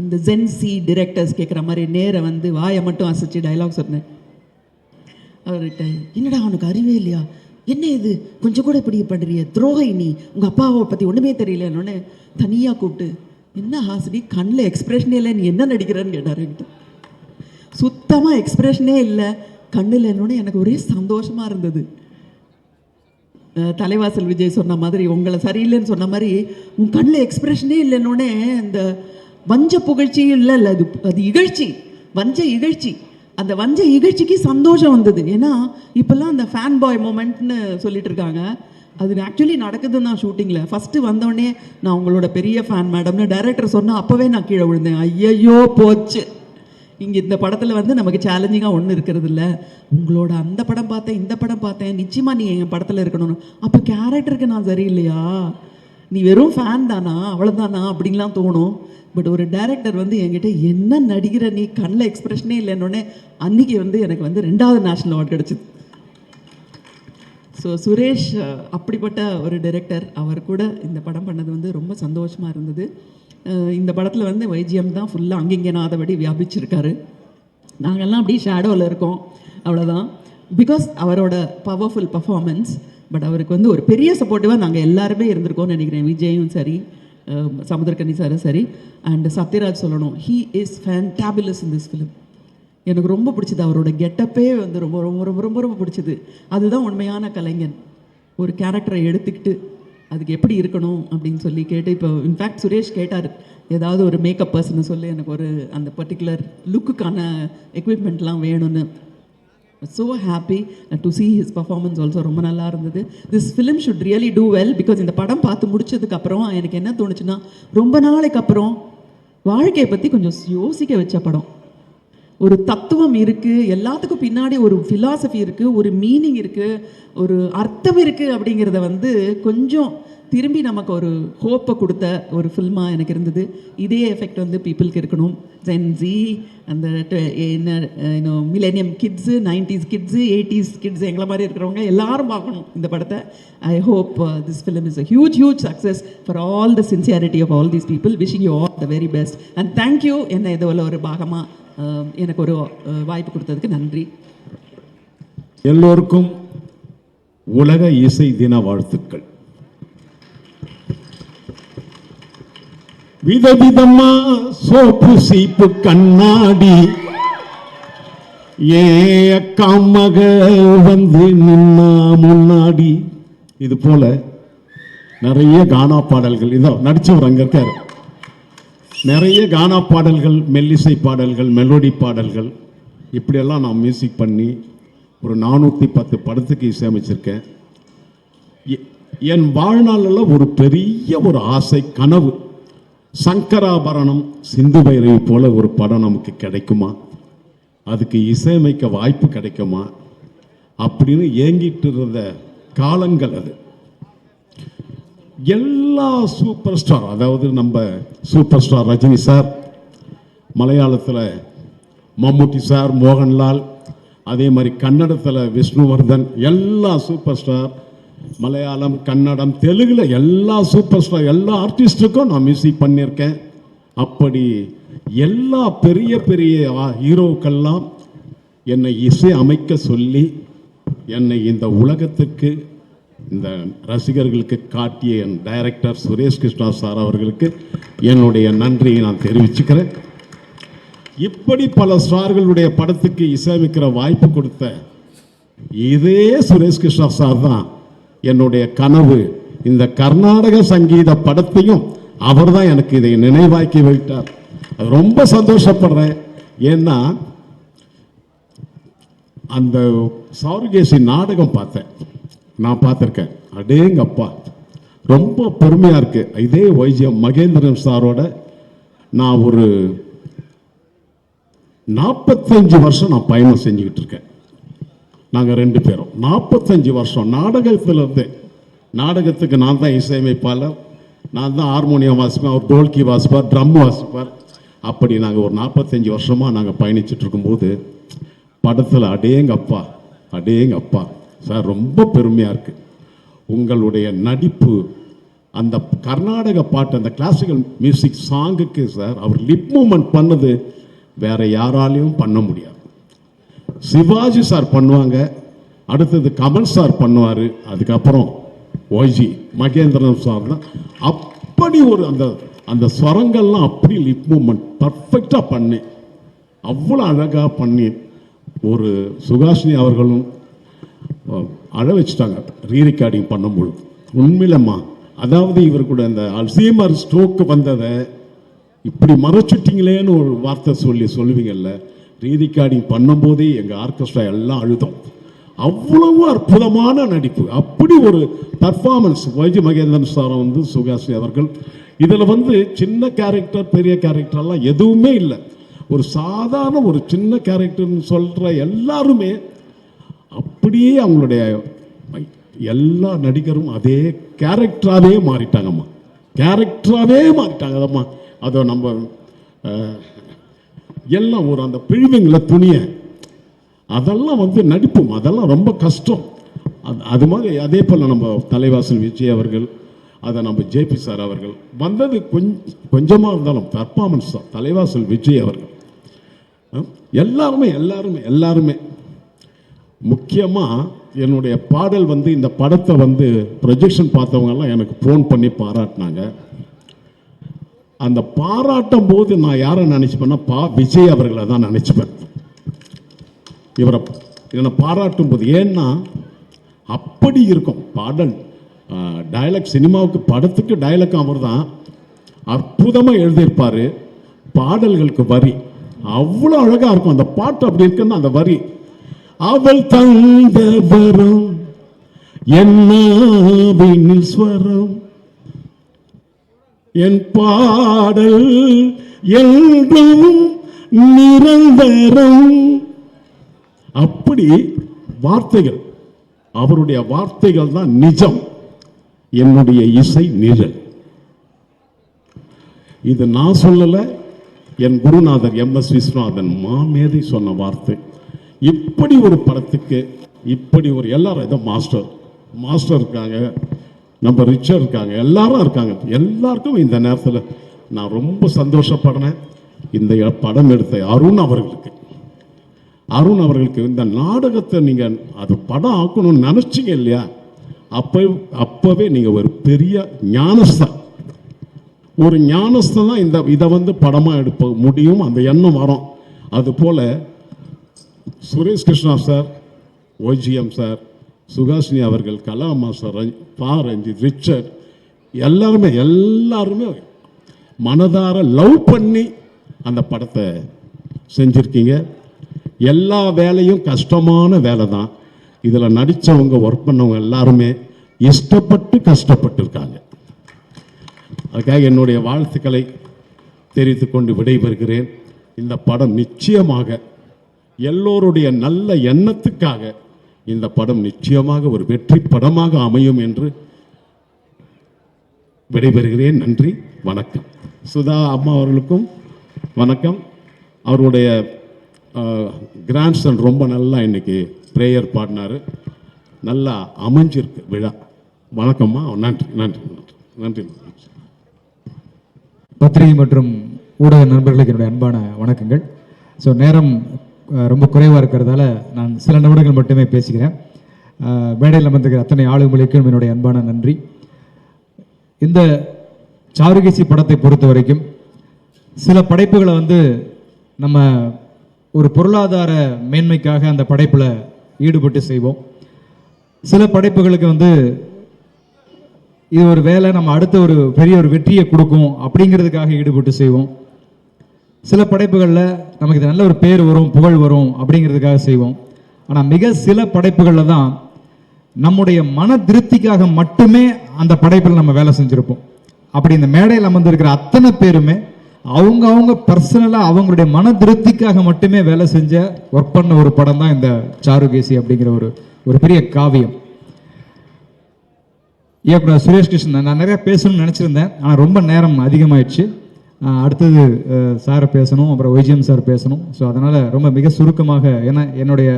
இந்த ஜென்சி டிரெக்டர்ஸ் கேட்குற மாதிரி நேரை வந்து வாயை மட்டும் அசைச்சு டைலாக் சொன்னேன். அவர்கிட்ட, என்னடா அவனுக்கு அறிவே இல்லையா, என்ன இது கொஞ்சம் கூட இப்படி பண்ணுறிய, துரோகை நீ, உங்கள் அப்பாவை பற்றி ஒன்றுமே தெரியலன்னொன்னே தனியாக கூப்பிட்டு, என்ன ஹாசினி கண்ணில் எக்ஸ்ப்ரெஷனே இல்லை, நீ என்ன நடிக்கிறேன்னு கேட்டார் என்கிட்ட. சுத்தமாக எக்ஸ்ப்ரெஷனே இல்லை கண்ணில் என்னோடனே எனக்கு ஒரே சந்தோஷமாக இருந்தது. தலைவாசல் விஜய் சொன்ன மாதிரி, உங்களை சரியில்லைன்னு சொன்ன மாதிரி உன் கண்ணில் எக்ஸ்ப்ரெஷனே இல்லைன்னொடனே இந்த வஞ்ச புகழ்ச்சி இல்லை அது இகழ்ச்சி, வஞ்ச இகழ்ச்சி, அந்த வஞ்ச இகழ்ச்சிக்கு சந்தோஷம் வந்தது. ஏன்னா இப்போல்லாம் அந்த ஃபேன் பாய் மூமெண்ட்னு சொல்லிட்டு இருக்காங்க, அது ஆக்சுவலி நடக்குதுன்னு தான் ஷூட்டிங்கில். ஃபஸ்ட்டு வந்தோடனே நான் உங்களோட பெரிய ஃபேன் மேடம்னு டைரக்டர் சொன்னால் அப்போவே நான் கீழே விழுந்தேன். ஐயையோ போச்சு, இங்கே இந்த படத்தில் வந்து நமக்கு சேலஞ்சிங்காக ஒன்றும் இருக்கிறது இல்லை, உங்களோட அந்த படம் பார்த்தேன் இந்த படம் பார்த்தேன், நிச்சயமாக நீ எங்கள் படத்தில் இருக்கணும்னு. அப்போ கேரக்டருக்கு நான் சரியில்லையா, நீ வெறும் ஃபேன் தானா அவ்வளோதானா அப்படின்லாம் தோணும். பட் ஒரு டைரக்டர் வந்து என்கிட்ட என்ன நடிக்கிற நீ கண்ணில் எக்ஸ்ப்ரெஷனே இல்லைன்னொடனே அன்றைக்கி வந்து எனக்கு வந்து 2வது நேஷ்னல் அவார்டு கிடச்சிது. ஸோ சுரேஷ் அப்படிப்பட்ட ஒரு டைரக்டர், அவர் கூட இந்த படம் பண்ணது வந்து ரொம்ப சந்தோஷமாக இருந்தது. இந்த படத்தில் வந்து வைஜிஎம் தான் ஃபுல்லாக அங்கிங்கனாதபடி வியாபிச்சிருக்காரு. நாங்கள்லாம் அப்படி ஷேடோவில் இருக்கோம், அவ்வளோதான். பிகாஸ் அவரோட பவர்ஃபுல் பர்ஃபார்மன்ஸ். பட் அவருக்கு வந்து ஒரு பெரிய சப்போர்ட்டிவாக நாங்கள் எல்லாருமே இருந்திருக்கோம்னு நினைக்கிறேன். விஜயும் சரி, சமுத்திரக்கனி சாரும் சரி, அண்ட் சத்யராஜ் சொல்லணும், he is fantabulous in this film. எனக்கு ரொம்ப பிடிச்சது அவரோட கெட்டப்பே வந்து ரொம்ப ரொம்ப ரொம்ப ரொம்ப ரொம்ப பிடிச்சது. அதுதான் உண்மையான கலைஞன். ஒரு கேரக்டரை எடுத்துக்கிட்டு அதுக்கு எப்படி இருக்கணும் அப்படின்னு சொல்லி கேட்டு, இப்போ இன்ஃபேக்ட் சுரேஷ் கேட்டார், ஏதாவது ஒரு மேக்கப் பர்சனை சொல்லி எனக்கு ஒரு அந்த பர்டிகுலர் லுக்குக்கான எக்யூப்மெண்ட்லாம் வேணும்னு. So happy to see his performance also. ரொம்ப நல்லா இருந்தது. This film should really do well. Because இந்த படம் பார்த்து முடிச்சதுக்கப்புறம் எனக்கு என்ன தோணுச்சுன்னா, ரொம்ப நாளைக்கு அப்புறம் வாழ்க்கையை பற்றி கொஞ்சம் யோசிக்க வச்ச படம். ஒரு தத்துவம் இருக்குது, எல்லாத்துக்கும் பின்னாடி ஒரு ஃபிலாசபி இருக்குது, ஒரு மீனிங் இருக்குது, ஒரு அர்த்தம் இருக்குது அப்படிங்கிறத வந்து கொஞ்சம் திரும்பி நமக்கு ஒரு ஹோப்பை கொடுத்த ஒரு ஃபில்மாக எனக்கு இருந்தது. இதே எஃபெக்ட் வந்து பீப்புளுக்கு இருக்கணும். ஜென்ஸி, அந்த என்ன millennium kids, 90s kids, 80s kids, எங்களை மாதிரி இருக்கிறவங்க எல்லாரும் பார்க்கணும் இந்த படத்தை. I hope this film is a huge success for all the sincerity of all these people. Wishing you all the very best and thank you. என்ன இதில் ஒரு பாகமாக எனக்கு ஒரு வாய்ப்பு கொடுத்ததுக்கு நன்றி. எல்லோருக்கும் உலக இசை தின வாழ்த்துக்கள். விதவிதமா சோப்பு சீப்பு கண்ணாடி ஏ அக்கா மக வந்து நின்னா முன்னாடி. இது போல நிறைய கானா பாடல்கள், இதோ நடிச்சவர் அங்க இருக்காரு. நிறைய கானா பாடல்கள், மெல்லிசை பாடல்கள், மெலோடி பாடல்கள், இப்படியெல்லாம் நான் மியூசிக் பண்ணி ஒரு 410 படத்துக்கு இசையமைச்சிருக்கேன். என் வாழ்நாளில் ஒரு பெரிய ஒரு ஆசை, கனவு, சங்கராபரணம், சிந்து பைரவி போல ஒரு படம் நமக்கு கிடைக்குமா, அதுக்கு இசையமைக்க வாய்ப்பு கிடைக்குமா அப்படின்னு ஏங்கிட்டு இருந்த காலங்கள் அது. எல்லா சூப்பர் ஸ்டார், அதாவது நம்ம சூப்பர் ஸ்டார் ரஜினி சார், மலையாளத்தில் மம்முட்டி சார், மோகன்லால், அதே மாதிரி கன்னடத்தில் விஷ்ணுவர்தன், எல்லா சூப்பர் ஸ்டார், மலையாளம், கன்னடம், தெலுங்குல எல்லா சூப்பர் ஸ்டார், எல்லா ஆர்டிஸ்டுக்கும் நான் மியூசிக் பண்ணியிருக்கேன். அப்படி எல்லா பெரிய பெரிய ஹீரோக்கெல்லாம் என்னை இசை அமைக்க சொல்லி என்னை இந்த உலகத்துக்கு, இந்த ரசிகர்களுக்கு காட்டிய என் டைரக்டர் சுரேஷ் கிருஷ்ணா சார் அவர்களுக்கு என்னுடைய நன்றியை நான் தெரிவிச்சுக்கிறேன். இப்படி பல ஸ்டார்களுடைய படத்துக்கு இசையமைக்கிற வாய்ப்பு கொடுத்த இதே சுரேஷ் கிருஷ்ணா சார் தான் என்னுடைய கனவு. இந்த கர்நாடக சங்கீத படத்தையும் அவர் தான் எனக்கு இதை நினைவாக்கி வைத்தார். அது ரொம்ப சந்தோஷப்படுறேன். ஏன்னா அந்த சாருகேசி நாடகம் பார்த்தேன், நான் பார்த்துருக்கேன். அடேங்கப்பா, ரொம்ப பெருமையாக இருக்கு. இதே வைஜிஎம் மகேந்திரன் சாரோட நான் ஒரு 45 வருஷம் நான் பயணம் செஞ்சுக்கிட்டு இருக்கேன். நாங்கள் 2 பேரும் 45 வருஷம் நாடகத்தில் இருந்து, நாடகத்துக்கு நான் தான் இசையமைப்பாளர், நான் தான் ஹார்மோனியம் வாசிப்பேன், அவர் டோல்கி வாசிப்பார், ட்ரம் வாசிப்பார். அப்படி நாங்கள் ஒரு 45 வருஷமாக நாங்கள் பயணிச்சுட்டு இருக்கும்போது படத்தில் அடேங்கப்பா அடேங்கப்பா சார், ரொம்ப பெருமையாக இருக்குது உங்களுடைய நடிப்பு. அந்த கர்நாடக பாட்டு, அந்த கிளாசிக்கல் மியூசிக் சாங்குக்கு சார் அவர் லிப் மூமெண்ட் பண்ணது வேற யாராலையும் பண்ண முடியாது. சிவாஜி சார் பண்ணுவாங்க, அடுத்தது கமல் சார் பண்ணுவார், அதுக்கப்புறம் ஒய்ஜி மகேந்திரன் சார் தான். அப்படி ஒரு அந்த அந்த ஸ்வரங்கள்லாம் அப்படி லிப் மூமெண்ட் பர்ஃபெக்டாக பண்ணி, அவ்வளோ அழகாக பண்ணி, ஒரு சுகாஷினி அவர்களும் அழ வச்சுட்டாங்க ரீரெக்கார்டிங் பண்ணும்பொழுது. உண்மையிலம்மா, அதாவது இவர் கூட அந்த அல்சீமர் ஸ்ட்ரோக்கு வந்ததை இப்படி மறைச்சிட்டிங்களேன்னு ஒரு வார்த்தை சொல்லுவீங்கல்ல, ரீரெக்கார்டிங் பண்ணும்போதே எங்கள் ஆர்கெஸ்ட்ரா எல்லாம் அழுதோம். அவ்வளவு அற்புதமான நடிப்பு, அப்படி ஒரு பர்ஃபார்மன்ஸ். வைஜி மகேந்திரன் சாரம் வந்து சுகாசி அவர்கள் இதில் வந்து சின்ன கேரக்டர் பெரிய கேரக்டர்லாம் எதுவுமே இல்லை. ஒரு சாதாரண ஒரு சின்ன கேரக்டர்னு சொல்கிற எல்லாருமே அப்படியே அவங்களுடைய எல்லா நடிகரும் அதே கேரக்டராகவே மாறிட்டாங்கம்மா, கேரக்டராகவே மாறிட்டாங்க. அதம்மா அதை நம்ம எல்லாம் ஒரு அந்த பிழிவுங்களில் துணியை அதெல்லாம் வந்து நடிப்போம், அதெல்லாம் ரொம்ப கஷ்டம். அது மாதிரி அதே போல் நம்ம தலைவாசல் விஜய் அவர்கள், அதை நம்ம ஜேபி சார் அவர்கள் வந்தது கொஞ்சமாக இருந்தாலும் பர்ஃபார்மன்ஸ் தான். தலைவாசல் விஜய் அவர்கள் எல்லாருமே எல்லாருமே எல்லாருமே முக்கியமாக என்னுடைய பாடல் வந்து இந்த படத்தை வந்து ப்ரொஜெக்ஷன் பார்த்தவங்கெல்லாம் எனக்கு ஃபோன் பண்ணி பாராட்டினாங்க. அந்த பாராட்டும் போது நான் யாரை நினச்சிப்பேன்னா விஜய் அவர்களை தான் நினச்சிப்பேன். இவரை என்னை பாராட்டும் போது, ஏன்னா அப்படி இருக்கும் பாடல், டயலாக், சினிமாவுக்கு படத்துக்கு டயலாக் அவர் தான் அற்புதமாக எழுதியிருப்பார். பாடல்களுக்கு வரி அவ்வளோ அழகாக இருக்கும். அந்த பாட்டு அப்படி இருக்குன்னா அந்த வரி, அவள் தந்த வரம் என்ன ஸ்வரம், என் பாடல் என்றும் நிரந்தரம். அப்படி வார்த்தைகள், அவருடைய வார்த்தைகள் தான் நிஜம், என்னுடைய இசை நிழல். இது நான் சொல்லலை, என் குருநாதர் MS விஸ்வநாதன் மாமேதை சொன்ன வார்த்தை. இப்படி ஒரு படத்துக்கு இப்படி ஒரு எல்லாரும் ஏதோ மாஸ்டர் இருக்காங்க, நம்ம ரிச்சர் இருக்காங்க, எல்லாரும் இருக்காங்க. எல்லாருக்கும் இந்த நேரத்தில் நான் ரொம்ப சந்தோஷப்படுறேன். இந்த படம் எடுத்த அருண் அவர்களுக்கு, அருண் அவர்களுக்கு இந்த நாடகத்தை நீங்கள் அது படம் ஆக்கணும்னு நினச்சிங்க இல்லையா, அப்போவே நீங்கள் ஒரு பெரிய ஞானஸ்தான், ஒரு ஞானஸ்தான் தான் இதை வந்து படமாக எடுக்க முடியும், அந்த எண்ணம் வரும். அதுபோல் சுரேஷ் கிருஷ்ணா சார், ஓஜிஎம் சார், சுகாசினி அவர்கள், கலாமா சார், ரஞ்சித், ரிச்சர்ட், எல்லாருமே மனதார லவ் பண்ணி அந்த படத்தை செஞ்சுருக்கீங்க. எல்லா வேலையும் கஷ்டமான வேலை தான். இதில் நடித்தவங்க, ஒர்க் பண்ணவங்க எல்லாருமே இஷ்டப்பட்டு கஷ்டப்பட்டிருக்காங்க. அதுக்காக என்னுடைய வாழ்த்துக்களை தெரிவித்து கொண்டு விடைபெறுகிறேன். இந்த படம் நிச்சயமாக எல்லோருடைய நல்ல எண்ணத்துக்காக இந்த படம் நிச்சயமாக ஒரு வெற்றி படமாக அமையும் என்று விடைபெறுகிறேன். நன்றி, வணக்கம். சுதா அம்மா அவர்களுக்கும் வணக்கம். அவருடைய கிராண்ட்சன் ரொம்ப நல்லா இன்னைக்கு ப்ரேயர் பாடினார், நல்லா அமைஞ்சிருக்கு விழா. வணக்கம்மா. நன்றி நன்றி நன்றி நன்றி. பத்திரிகை மற்றும் ஊடக நண்பர்களுக்கு என்னுடைய அன்பான வணக்கங்கள். ஸோ நேரம் ரொம்ப குறைவாக இருக்கிறதால நான் சில நிமிடங்கள் மட்டுமே பேசுகிறேன். மேடையில் அமர்ந்திருக்கிற அத்தனை ஆளுமைகளுக்கும் என்னுடைய அன்பான நன்றி. இந்த சாருகேசி படத்தை பொறுத்த வரைக்கும் சில படைப்புகளை வந்து நம்ம ஒரு பொருளாதார மேன்மைக்காக அந்த படைப்பில் ஈடுபட்டு செய்வோம். சில படைப்புகளுக்கு வந்து இது ஒரு வேலை, நம்ம அடுத்த ஒரு பெரிய ஒரு வெற்றியை கொடுக்கும் அப்படிங்கிறதுக்காக ஈடுபட்டு செய்வோம். சில படைப்புகளில் நமக்கு இது நல்ல ஒரு பேர் வரும், புகழ் வரும் அப்படிங்கிறதுக்காக செய்வோம். ஆனால் மிக சில படைப்புகளில் தான் நம்முடைய மன திருப்திக்காக மட்டுமே அந்த படைப்பில் நம்ம வேலை செஞ்சுருப்போம். அப்படி இந்த மேடையில் அமர்ந்திருக்கிற அத்தனை பேருமே அவங்க பர்சனலாக அவங்களுடைய மன திருப்திக்காக மட்டுமே வேலை செஞ்ச ஒர்க் பண்ண ஒரு படம் தான் இந்த சாருகேசி அப்படிங்கிற ஒரு பெரிய காவியம். இயக்குனர் சுரேஷ் கிருஷ்ணன், நான் நிறைய பேசணும்னு நினச்சிருந்தேன், ஆனால் ரொம்ப நேரம் அதிகமாயிடுச்சு. அடுத்தது சாரை பேசணும், அப்புறம் ஒய்ஜிஎம் சார் பேசணும். ஸோ அதனால் ரொம்ப மிக சுருக்கமாக, ஏன்னா என்னுடைய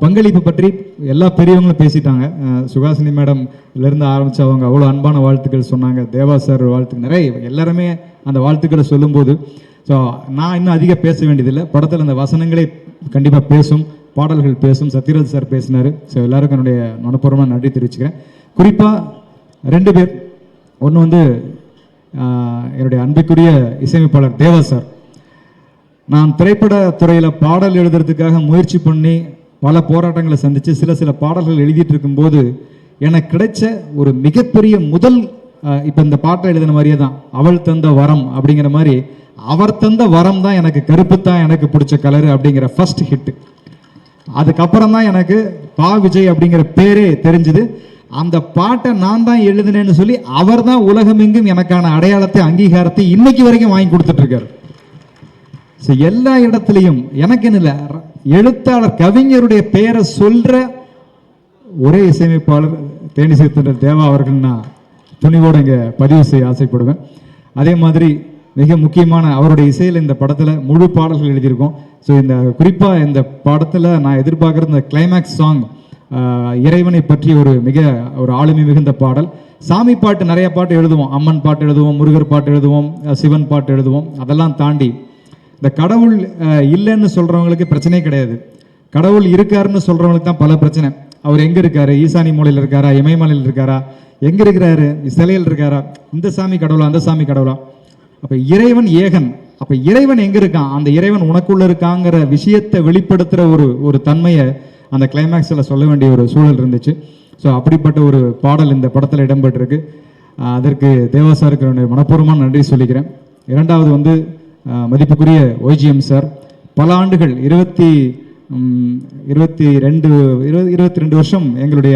பங்களிப்பு பற்றி எல்லா பெரியவங்களும் பேசிட்டாங்க. சுகாசினி மேடம்லேருந்து ஆரம்பித்து அவங்க அவ்வளோ அன்பான வாழ்த்துக்கள் சொன்னாங்க. தேவா சார் வாழ்த்துக்கள் நிறைய, எல்லாருமே அந்த வாழ்த்துக்களை சொல்லும்போது ஸோ நான் இன்னும் அதிகம் பேச வேண்டியதில்லை. படத்தில் அந்த வசனங்களே கண்டிப்பாக பேசும், பாடல்கள் பேசும். சத்யராஜ் சார் பேசினார். ஸோ எல்லாருக்கும் என்னுடைய மனப்பூர்வமாக நன்றி தெரிவிச்சுக்கிறேன். குறிப்பாக 2 பேர், ஒன்று வந்து என்னுடைய அன்பிற்குரிய இசையமைப்பாளர் தேவா சார். நான் திரைப்படத்துறையில் பாடல் எழுதுறதுக்காக முயற்சி பண்ணி பல போராட்டங்களை சந்தித்து சில பாடல்கள் எழுதிட்டு இருக்கும்போது எனக்கு கிடைச்ச ஒரு மிகப்பெரிய முதல், இப்போ இந்த பாட்டை எழுதின மாதிரியே தான், அவள் தந்த வரம் அப்படிங்கிற மாதிரி, அவர் தந்த வரம் தான் எனக்கு கருப்பு தான் எனக்கு பிடிச்ச கலரு அப்படிங்கிற ஃபர்ஸ்ட் ஹிட். அதுக்கப்புறம் தான் எனக்கு பா விஜய் அப்படிங்கிற பேரே தெரிஞ்சுது. அந்த பாட்டை நான் தான் எழுதினேன்னு சொல்லி அவர் தான் உலகமெங்கும் எனக்கான அடையாளத்தை, அங்கீகாரத்தை இன்னைக்கு வரைக்கும் வாங்கி கொடுத்துட்டு இருக்காரு. எல்லா இடத்துலையும் எனக்கு இல்லை, எழுத்தாளர் கவிஞருடைய பெயரை சொல்ற ஒரே இசையமைப்பாளர் தேனிசை தென்றல் தேவா அவர்கள் நான் துணிவோடு இங்கே பதிவு செய்ய ஆசைப்படுவேன். அதே மாதிரி மிக முக்கியமான அவருடைய இசையில் இந்த படத்தில் முழு பாடல்கள் எழுதியிருக்கோம். ஸோ இந்த குறிப்பாக இந்த படத்தில் நான் எதிர்பார்க்குற இந்த கிளைமேக்ஸ் சாங் இறைவனை பற்றி ஒரு ஆளுமை மிகுந்த பாடல். சாமி பாட்டு நிறைய பாட்டு எழுதுவோம், அம்மன் பாட்டு எழுதுவோம், முருகர் பாட்டு எழுதுவோம், சிவன் பாட்டு எழுதுவோம். அதெல்லாம் தாண்டி இந்த கடவுள் இல்லைன்னு சொல்கிறவங்களுக்கு பிரச்சனையே கிடையாது. கடவுள் இருக்காருன்னு சொல்கிறவங்களுக்கு தான் பல பிரச்சனை. அவர் எங்கே இருக்காரு? ஈசானி மூலையில் இருக்காரா? இமயமலையில் இருக்காரா? எங்கே இருக்கிறாரு? சிலையில் இருக்காரா? இந்த சாமி கடவுளா, அந்த சாமி கடவுளா? அப்போ இறைவன் ஏகன். அப்போ இறைவன் எங்கே இருக்கான்? அந்த இறைவன் உனக்குள்ள இருக்காங்கிற விஷயத்தை வெளிப்படுத்துகிற ஒரு தன்மையை அந்த கிளைமேக்ஸில் சொல்ல வேண்டிய ஒரு சூழல் இருந்துச்சு. ஸோ அப்படிப்பட்ட ஒரு பாடல் இந்த படத்தில் இடம்பெற்றிருக்கு. அதற்கு தேவா சாருக்கு என்னுடைய மனப்பூர்வமான நன்றி சொல்லிக்கிறேன். இரண்டாவது வந்து மதிப்புக்குரிய ஒய்ஜிஎம் சார், பல ஆண்டுகள் 22 வருஷம் எங்களுடைய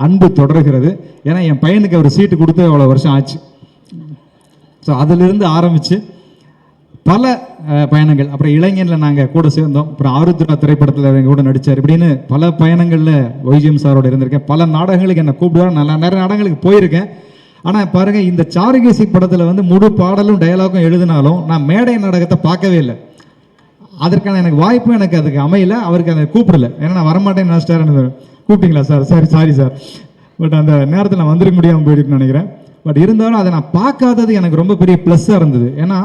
அன்பு தொடர்கிறது. ஏன்னா என் பையனுக்கு அவர் சீட்டு கொடுத்து அவ்வளோ வருஷம் ஆச்சு. ஸோ அதிலிருந்து ஆரம்பித்து பல பயணங்கள், அப்புறம் இளைஞனில் நாங்கள் கூட சேர்ந்தோம், அப்புறம் ஆருத்ரா திரைப்படத்தில் எங்கள் கூட நடித்தார். இப்படின்னு பல பயணங்களில் ஒய்ஜிஎம் சாரோட இருந்திருக்கேன். பல நாடகங்களுக்கு என்னை கூப்பிடுவார், நான் நிறைய நாடகங்களுக்கு போயிருக்கேன். ஆனால் பாருங்கள், இந்த சாருகேசி படத்தில் வந்து முழு பாடலும் டயலாகும் எழுதினாலும் நான் மேடை நாடகத்தை பார்க்கவே இல்லை. அதற்கான எனக்கு வாய்ப்பும் எனக்கு அதுக்கு அமையல. அவருக்கு அதை கூப்பிடல, ஏன்னா நான் வரமாட்டேன்னு நினச்சிட்டாரு. கூப்பிட்டீங்களா சார்? சாரி சார், பட் அந்த நேரத்தில் நான் வந்துருக்க முடியாமல் போயிடுன்னு நினைக்கிறேன். பட் இருந்தாலும் அதை நான் பார்க்காதது எனக்கு ரொம்ப பெரிய ப்ளஸ்ஸாக இருந்தது. ஏன்னா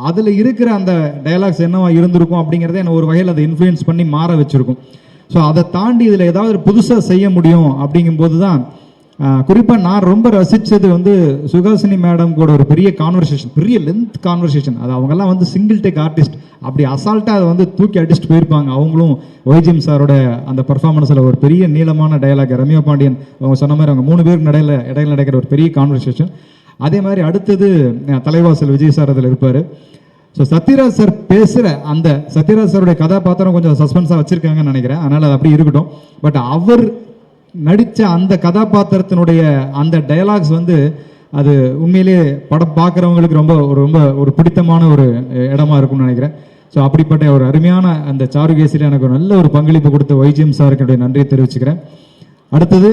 அதில் இருக்கிற அந்த டயலாக்ஸ் என்னவா இருந்திருக்கும் அப்படிங்கிறத என்ன ஒரு வகையில் அதை இன்ஃப்ளூயன்ஸ் பண்ணி மாற வச்சுருக்கும். ஸோ அதை தாண்டி இதில் ஏதாவது புதுசாக செய்ய முடியும் அப்படிங்கும்போது தான் குறிப்பாக நான் ரொம்ப ரசித்தது வந்து சுஹாசினி மேடம் கூட ஒரு பெரிய கான்வர்சேஷன், பெரிய லென்த் கான்வர்சேஷன். அது அவங்கெல்லாம் வந்து சிங்கிள் டேக் ஆர்டிஸ்ட், அப்படி அசால்ட்டாக அதை வந்து தூக்கி அடிச்சுட்டு போயிருப்பாங்க. அவங்களும் ஒய்ஜிஎம் சாரோட அந்த பர்ஃபார்மன்ஸில் ஒரு பெரிய நீளமான டயலாக், ரம்யா பாண்டியன் அவங்க சொன்ன மாதிரி அவங்க 3 பேருக்கு இடையில நடக்கிற ஒரு பெரிய கான்வர்சேஷன். அதே மாதிரி அடுத்தது தலைவாசல் விஜய் சார் அதில் இருப்பார். ஸோ சத்யராஜ் சார் பேசுகிற அந்த சத்யராஜ் சாருடைய கதாபாத்திரம் கொஞ்சம் சஸ்பென்ஸாக வச்சுருக்காங்கன்னு நினைக்கிறேன், அதனால் அது அப்படி இருக்கட்டும். பட் அவர் நடித்த அந்த கதாபாத்திரத்தினுடைய அந்த டயலாக்ஸ் வந்து அது உண்மையிலேயே படம் பார்க்குறவங்களுக்கு ரொம்ப ஒரு பிடித்தமான ஒரு இடமா இருக்கும்னு நினைக்கிறேன். ஸோ அப்படிப்பட்ட ஒரு அருமையான அந்த சாருகேசியில் எனக்கு ஒரு நல்ல ஒரு பங்களிப்பு கொடுத்த ஒய்ஜிஎம் சாருக்கு என்னுடைய நன்றியை தெரிவிச்சுக்கிறேன். அடுத்தது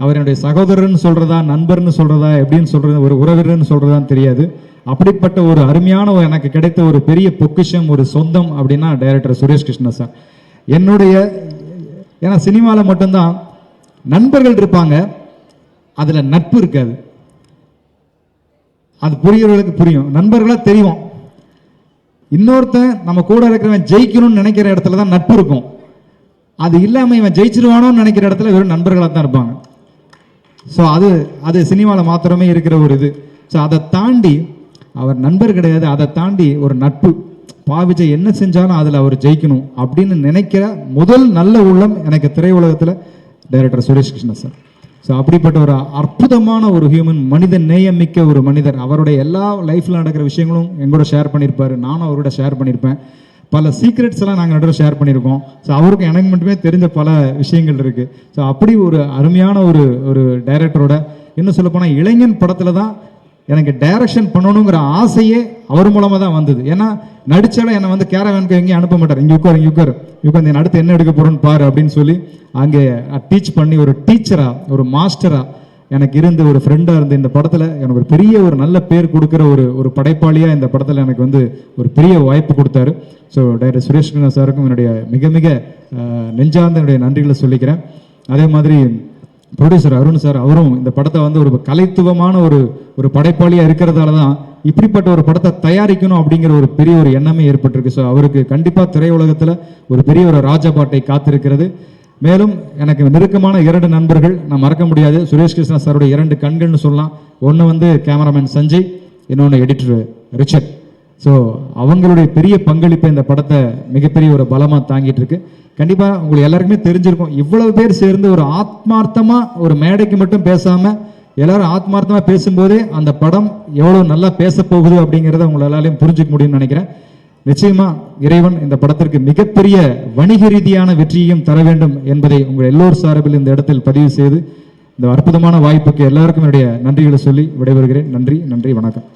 அவர் என்னுடைய சகோதரர்னு சொல்கிறதா நண்பர்னு சொல்கிறதா எப்படின்னு சொல்கிறது, ஒரு உறவினர்னு சொல்கிறதான்னு தெரியாது. அப்படிப்பட்ட ஒரு அருமையான எனக்கு கிடைத்த ஒரு பெரிய பொக்கிஷம், ஒரு சொந்தம் அப்படின்னா டைரக்டர் சுரேஷ் கிருஷ்ணா சார். ஏன்னா சினிமாவில் மட்டும்தான் நண்பர்கள் இருப்பாங்க, அதில் நட்பு இருக்காது. அது புரியறவர்களுக்கு புரியும். நண்பர்களாக தெரியும், இன்னொருத்தன் நம்ம கூட இருக்கிறவன் ஜெயிக்கணும்னு நினைக்கிற இடத்துல தான் நட்பு இருக்கும். அது இல்லாமல் இவன் ஜெயிச்சிருவானோன்னு நினைக்கிற இடத்துல வெறும் நண்பர்களாக தான் இருப்பாங்க. ஸோ அது சினிமாவில் மாத்திரமே இருக்கிற ஒரு இது. ஸோ அதை தாண்டி அவர் நண்பர் கிடையாது, அதை தாண்டி ஒரு நட்பு. பாவிஜய் என்ன செஞ்சாலும் அதில் அவர் ஜெயிக்கணும் அப்படின்னு நினைக்கிற முதல் நல்ல உள்ளம் எனக்கு திரையுலகத்தில் director Suresh Krishna sir. So அப்படிப்பட்ட ஒரு அற்புதமான ஒரு ஹியூமன், மனித நேயமிக்க ஒரு மனிதர். அவருடைய எல்லா லைஃப்பில் நடக்கிற விஷயங்களும் எங்களோட ஷேர் பண்ணியிருப்பார், நானும் அவரோட ஷேர் பண்ணியிருப்பேன். பல சீக்ரெட்ஸ் எல்லாம் நாங்கள் நடுவில் ஷேர் பண்ணியிருக்கோம். ஸோ அவருக்கு எனக்கு மட்டுமே தெரிஞ்ச பல விஷயங்கள் இருக்குது. ஸோ அப்படி ஒரு அருமையான ஒரு டைரக்டரோட, இன்னும் சொல்லப்போனால் இளைஞன் படத்தில் தான் எனக்கு டைரக்ஷன் பண்ணணுங்கிற ஆசையே அவர் மூலமாக தான் வந்தது. ஏன்னா நடிச்சாலும் என்னை வந்து கேரவேனுக்கு எங்கேயும் அனுப்ப மாட்டார். இங்கே உட்கார் என் அடுத்து என்ன எடுக்க போகிறோன்னு பாரு அப்படின்னு சொல்லி அங்கே டீச் பண்ணி ஒரு டீச்சராக ஒரு மாஸ்டராக எனக்கு இருந்து ஒரு ஃப்ரெண்டாக இருந்து இந்த படத்தில் எனக்கு ஒரு பெரிய ஒரு நல்ல பேர் கொடுக்குற ஒரு படைப்பாளியாக இந்த படத்தில் எனக்கு வந்து ஒரு பெரிய வாய்ப்பு கொடுத்தாரு. ஸோ டைரக்டர் சுரேஷ் கிருஷ்ணா சாருக்கும் என்னுடைய மிக நெஞ்சார்ந்த என்னுடைய நன்றிகளை சொல்லிக்கிறேன். அதே மாதிரி ப்ரொடியூசர் அருண் சார், அவரும் இந்த படத்தை வந்து ஒரு கலைத்துவமான ஒரு படைப்பாளியாக இருக்கிறதால தான் இப்படிப்பட்ட ஒரு படத்தை தயாரிக்கணும் அப்படிங்கிற ஒரு பெரிய ஒரு எண்ணமே ஏற்பட்டிருக்கு. ஸோ அவருக்கு கண்டிப்பாக திரையுலகத்தில் ஒரு பெரிய ஒரு ராஜபாட்டை காத்திருக்கிறது. மேலும் எனக்கு நெருக்கமான 2 நண்பர்கள் நான் மறக்க முடியாது. சுரேஷ் கிருஷ்ணா சாருடைய 2 கண்கள்னு சொல்லலாம். ஒன்று வந்து கேமராமேன் சஞ்சய், இன்னொன்று எடிட்டர் ரிச்சர்ட். ஸோ அவங்களுடைய பெரிய பங்களிப்பை இந்த படத்தை மிகப்பெரிய ஒரு பலமாக தாங்கிட்டு இருக்கு. கண்டிப்பாக உங்களுக்கு எல்லாருக்குமே தெரிஞ்சிருக்கும், இவ்வளவு பேர் சேர்ந்து ஒரு ஆத்மார்த்தமாக ஒரு மேடைக்கு மட்டும் பேசாமல் எல்லாரும் ஆத்மார்த்தமாக பேசும்போதே அந்த படம் எவ்வளோ நல்லா பேச போகுது அப்படிங்கிறத உங்களை எல்லாரையும் புரிஞ்சுக்க முடியும்னு நினைக்கிறேன். நிச்சயமா இறைவன் இந்த படத்திற்கு மிகப்பெரிய வணிக ரீதியான வெற்றியையும் தர வேண்டும் என்பதை உங்கள் எல்லோர் சார்பில் இந்த இடத்தில் பதிவு செய்து இந்த அற்புதமான வாய்ப்புக்கு எல்லாருக்கும் என்னுடைய நன்றிகளை சொல்லி விடைபெறுகிறேன். நன்றி, வணக்கம்.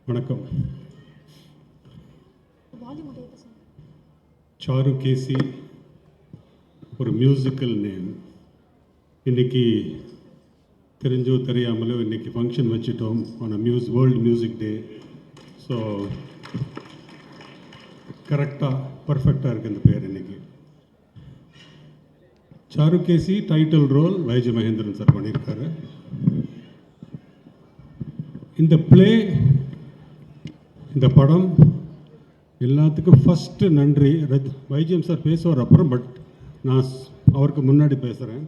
வணக்கம். சாருகேசி ஒரு மியூசிக்கல் நேம். இன்னைக்கு தெரிஞ்சோ தெரியாமலோ இன்னைக்கு ஃபங்க்ஷன் வச்சுட்டோம் on world music day. So கரெக்டாக பர்ஃபெக்டாக இருக்குது இந்த பேர். இன்னைக்கு Charukesi title role Y G Mahendran sir பண்ணியிருக்காரு. இந்த பிளே, இந்த படம் எல்லாத்துக்கும் ஃபஸ்ட்டு நன்றி. வைஜிஎம் சார் பேசுவார் அப்புறம், பட் நான் அவருக்கு முன்னாடி பேசுகிறேன்.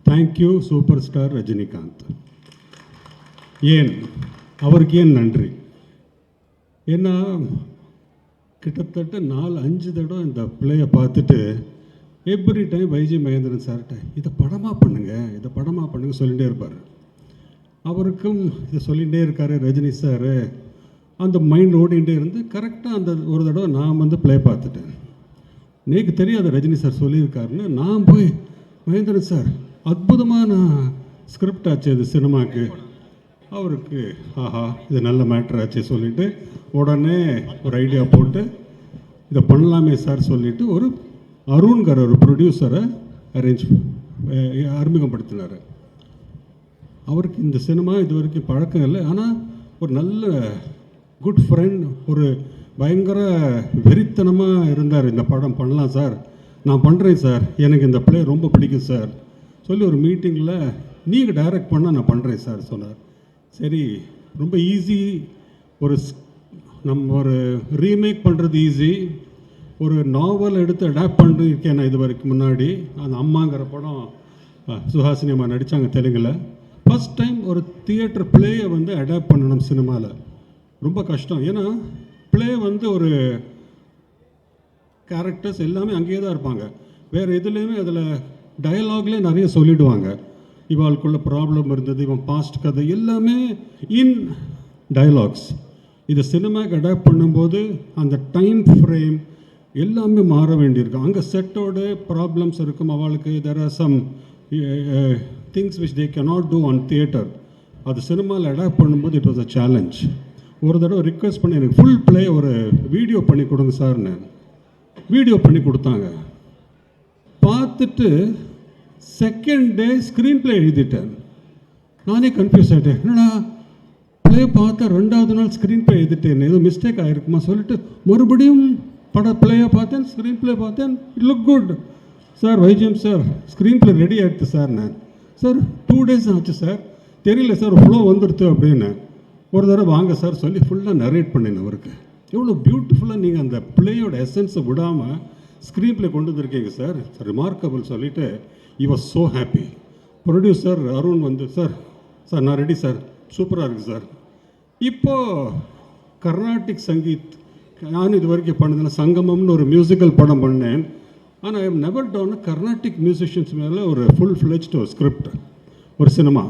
Thank you super star Rajinikanth. அவருக்கு ஏன் நன்றி? ஏன்னா கிட்டத்தட்ட 4-5 தடவை இந்த பிளேயை பார்த்துட்டு எவ்ரி டைம் வைஜி மகேந்திரன் சார்கிட்ட இதை படமாக பண்ணுங்க சொல்லிகிட்டே இருப்பார். அவருக்கும் இதை சொல்லிகிட்டே இருக்காரு ரஜினி சார். அந்த மைண்ட் ஓடிகிட்டே இருந்து கரெக்டாக அந்த ஒரு தடவை நான் வந்து ப்ளே பார்த்துட்டேன். எனக்கு தெரியாது ரஜினி சார் சொல்லியிருக்காருன்னு. நான் போய் மகேந்திரன் சார் அற்புதமான ஸ்கிரிப்ட் ஆச்சு இது சினிமாவுக்கு. அவருக்கு ஆஹா இது நல்ல மேட்ரு ஆச்சு சொல்லிவிட்டு உடனே ஒரு ஐடியா போட்டு இதை பண்ணலாமே சார் சொல்லிவிட்டு ஒரு அருண்கர் ஒரு ப்ரொடியூசரை அறிமுகப்படுத்தினார். அவருக்கு இந்த சினிமா இது வரைக்கும் பழக்கம் இல்லை, ஆனால் ஒரு நல்ல குட் ஃப்ரெண்ட், ஒரு பயங்கர வெறித்தனமாக இருந்தார். இந்த படம் பண்ணலாம் சார், நான் பண்ணுறேன் சார், எனக்கு இந்த பிளே ரொம்ப பிடிக்கும் சார் சொல்லி ஒரு மீட்டிங்கில் நீங்கள் டைரக்ட் பண்ணால் நான் பண்ணுறேன் சார் சொன்னார். சரி ரொம்ப ஈஸி. நம்ம ஒரு ரீமேக் பண்ணுறது ஈஸி. ஒரு நாவல் எடுத்து அடாப்ட் பண்ணிருக்கேன் நான் இது வரைக்கும் முன்னாடி. அந்த அம்மாங்கிற படம் சுஹாசினி அம்மா நடித்தாங்க தெலுங்கில். ஃபஸ்ட் டைம் ஒரு தியேட்டர் பிளேயை வந்து அடாப்ட் பண்ணணும் சினிமாவில். ரொம்ப கஷ்டம். ஏன்னா பிளே வந்து ஒரு கேரக்டர்ஸ் எல்லாமே அங்கேயே தான் இருப்பாங்க. வேறு எதுலேயுமே அதில் டயலாக்லேயே நிறைய சொல்லிவிடுவாங்க. இவாளுக்குள்ள ப்ராப்ளம் இருந்தது, இவன் பாஸ்ட் கதை எல்லாமே இன் டயலாக்ஸ். இதை சினிமாக்கு அடாப்ட் பண்ணும்போது அந்த டைம் ஃப்ரேம் எல்லாமே மாற வேண்டியிருக்கும். அங்கே செட்டோட ப்ராப்ளம்ஸ் இருக்கும் அவளுக்கு. There are some things which they cannot do on theatre. அது சினிமாவில் அடாப்ட் பண்ணும்போது இட் வாஸ் அ சேலஞ்ச். ஒரு தடவை ரிக்வெஸ்ட் பண்ணி எனக்கு ஃபுல் ப்ளே ஒரு வீடியோ பண்ணி கொடுங்க சார்னு. வீடியோ பண்ணி கொடுத்தாங்க. பார்த்துட்டு செகண்ட் டே ஸ்க்ரீன் ப்ளே எழுதிட்டேன். நானே கன்ஃபியூஸ் ஆகிட்டேன். என்னடா ப்ளே பார்த்தா 2வது நாள் ஸ்க்ரீன் ப்ளே எழுதிட்டேன், ஏதோ மிஸ்டேக் ஆகிருக்குமா சொல்லிட்டு மறுபடியும் ப்ளேயை பார்த்தேன், ஸ்க்ரீன் ப்ளே பார்த்தேன். It look good sir. YGM sir screen play ready ஆகிடுது சார். நான் சார் 2 days ஆச்சு சார், தெரியல சார் ஃப்ளோ வந்துடுது அப்படின்னு. ஒரு தடவை வாங்க சார் சொல்லி ஃபுல்லாக நரேட் பண்ணினேன் அவருக்கு. எவ்வளோ பியூட்டிஃபுல்லாக நீங்கள் அந்த பிளேயோட எசன்ஸை விடாமல் ஸ்க்ரீன் ப்ளே கொண்டு வந்துருக்கீங்க சார், ரிமார்க்கபிள் சொல்லிவிட்டு he was so happy. Producer Arun வந்து சார் நான் ரெடி சார், சூப்பராக இருக்குது சார். இப்போது கர்நாடிக் சங்கீத் நான் இது வரைக்கும் பண்ணதில்லை. சங்கமம்னு ஒரு மியூசிக்கல் படம் பண்ணேன். ஆனால் I have never done Carnatic musicians மேலே ஒரு ஃபுல் ஃப்ளெஜ்ட் ஒரு ஸ்கிரிப்ட், ஒரு சினிமா.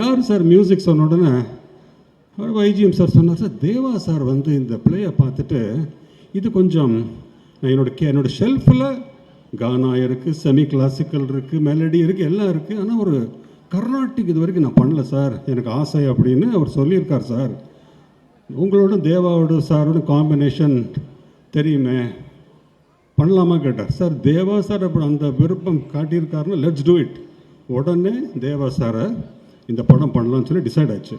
யார் சார் மியூசிக் சொன்ன உடனே வைஜிஎம் சார் சொன்னார். சார் தேவா சார் வந்து இந்த பிளேயை பார்த்துட்டு இது கொஞ்சம் என்னோட ஷெல்ஃபில் கானா இருக்குது, செமி கிளாசிக்கல் இருக்குது, மெலடி இருக்குது, எல்லாம் இருக்குது. ஆனால் ஒரு கர்நாடிக் இது வரைக்கும் நான் பண்ணல சார், எனக்கு ஆசை அப்படின்னு அவர் சொல்லியிருக்கார் சார். உங்களோட தேவாவோட சாரோட காம்பினேஷன் தெரியுமே, பண்ணலாமா கேட்டார். சார் தேவா சார் அப்படி அந்த விருப்பம் காட்டியிருக்காருன்னா லெட்ஸ் டூ இட். உடனே தேவா சாரை இந்த படம் பண்ணலாம்னு சொல்லி டிசைட் ஆச்சு.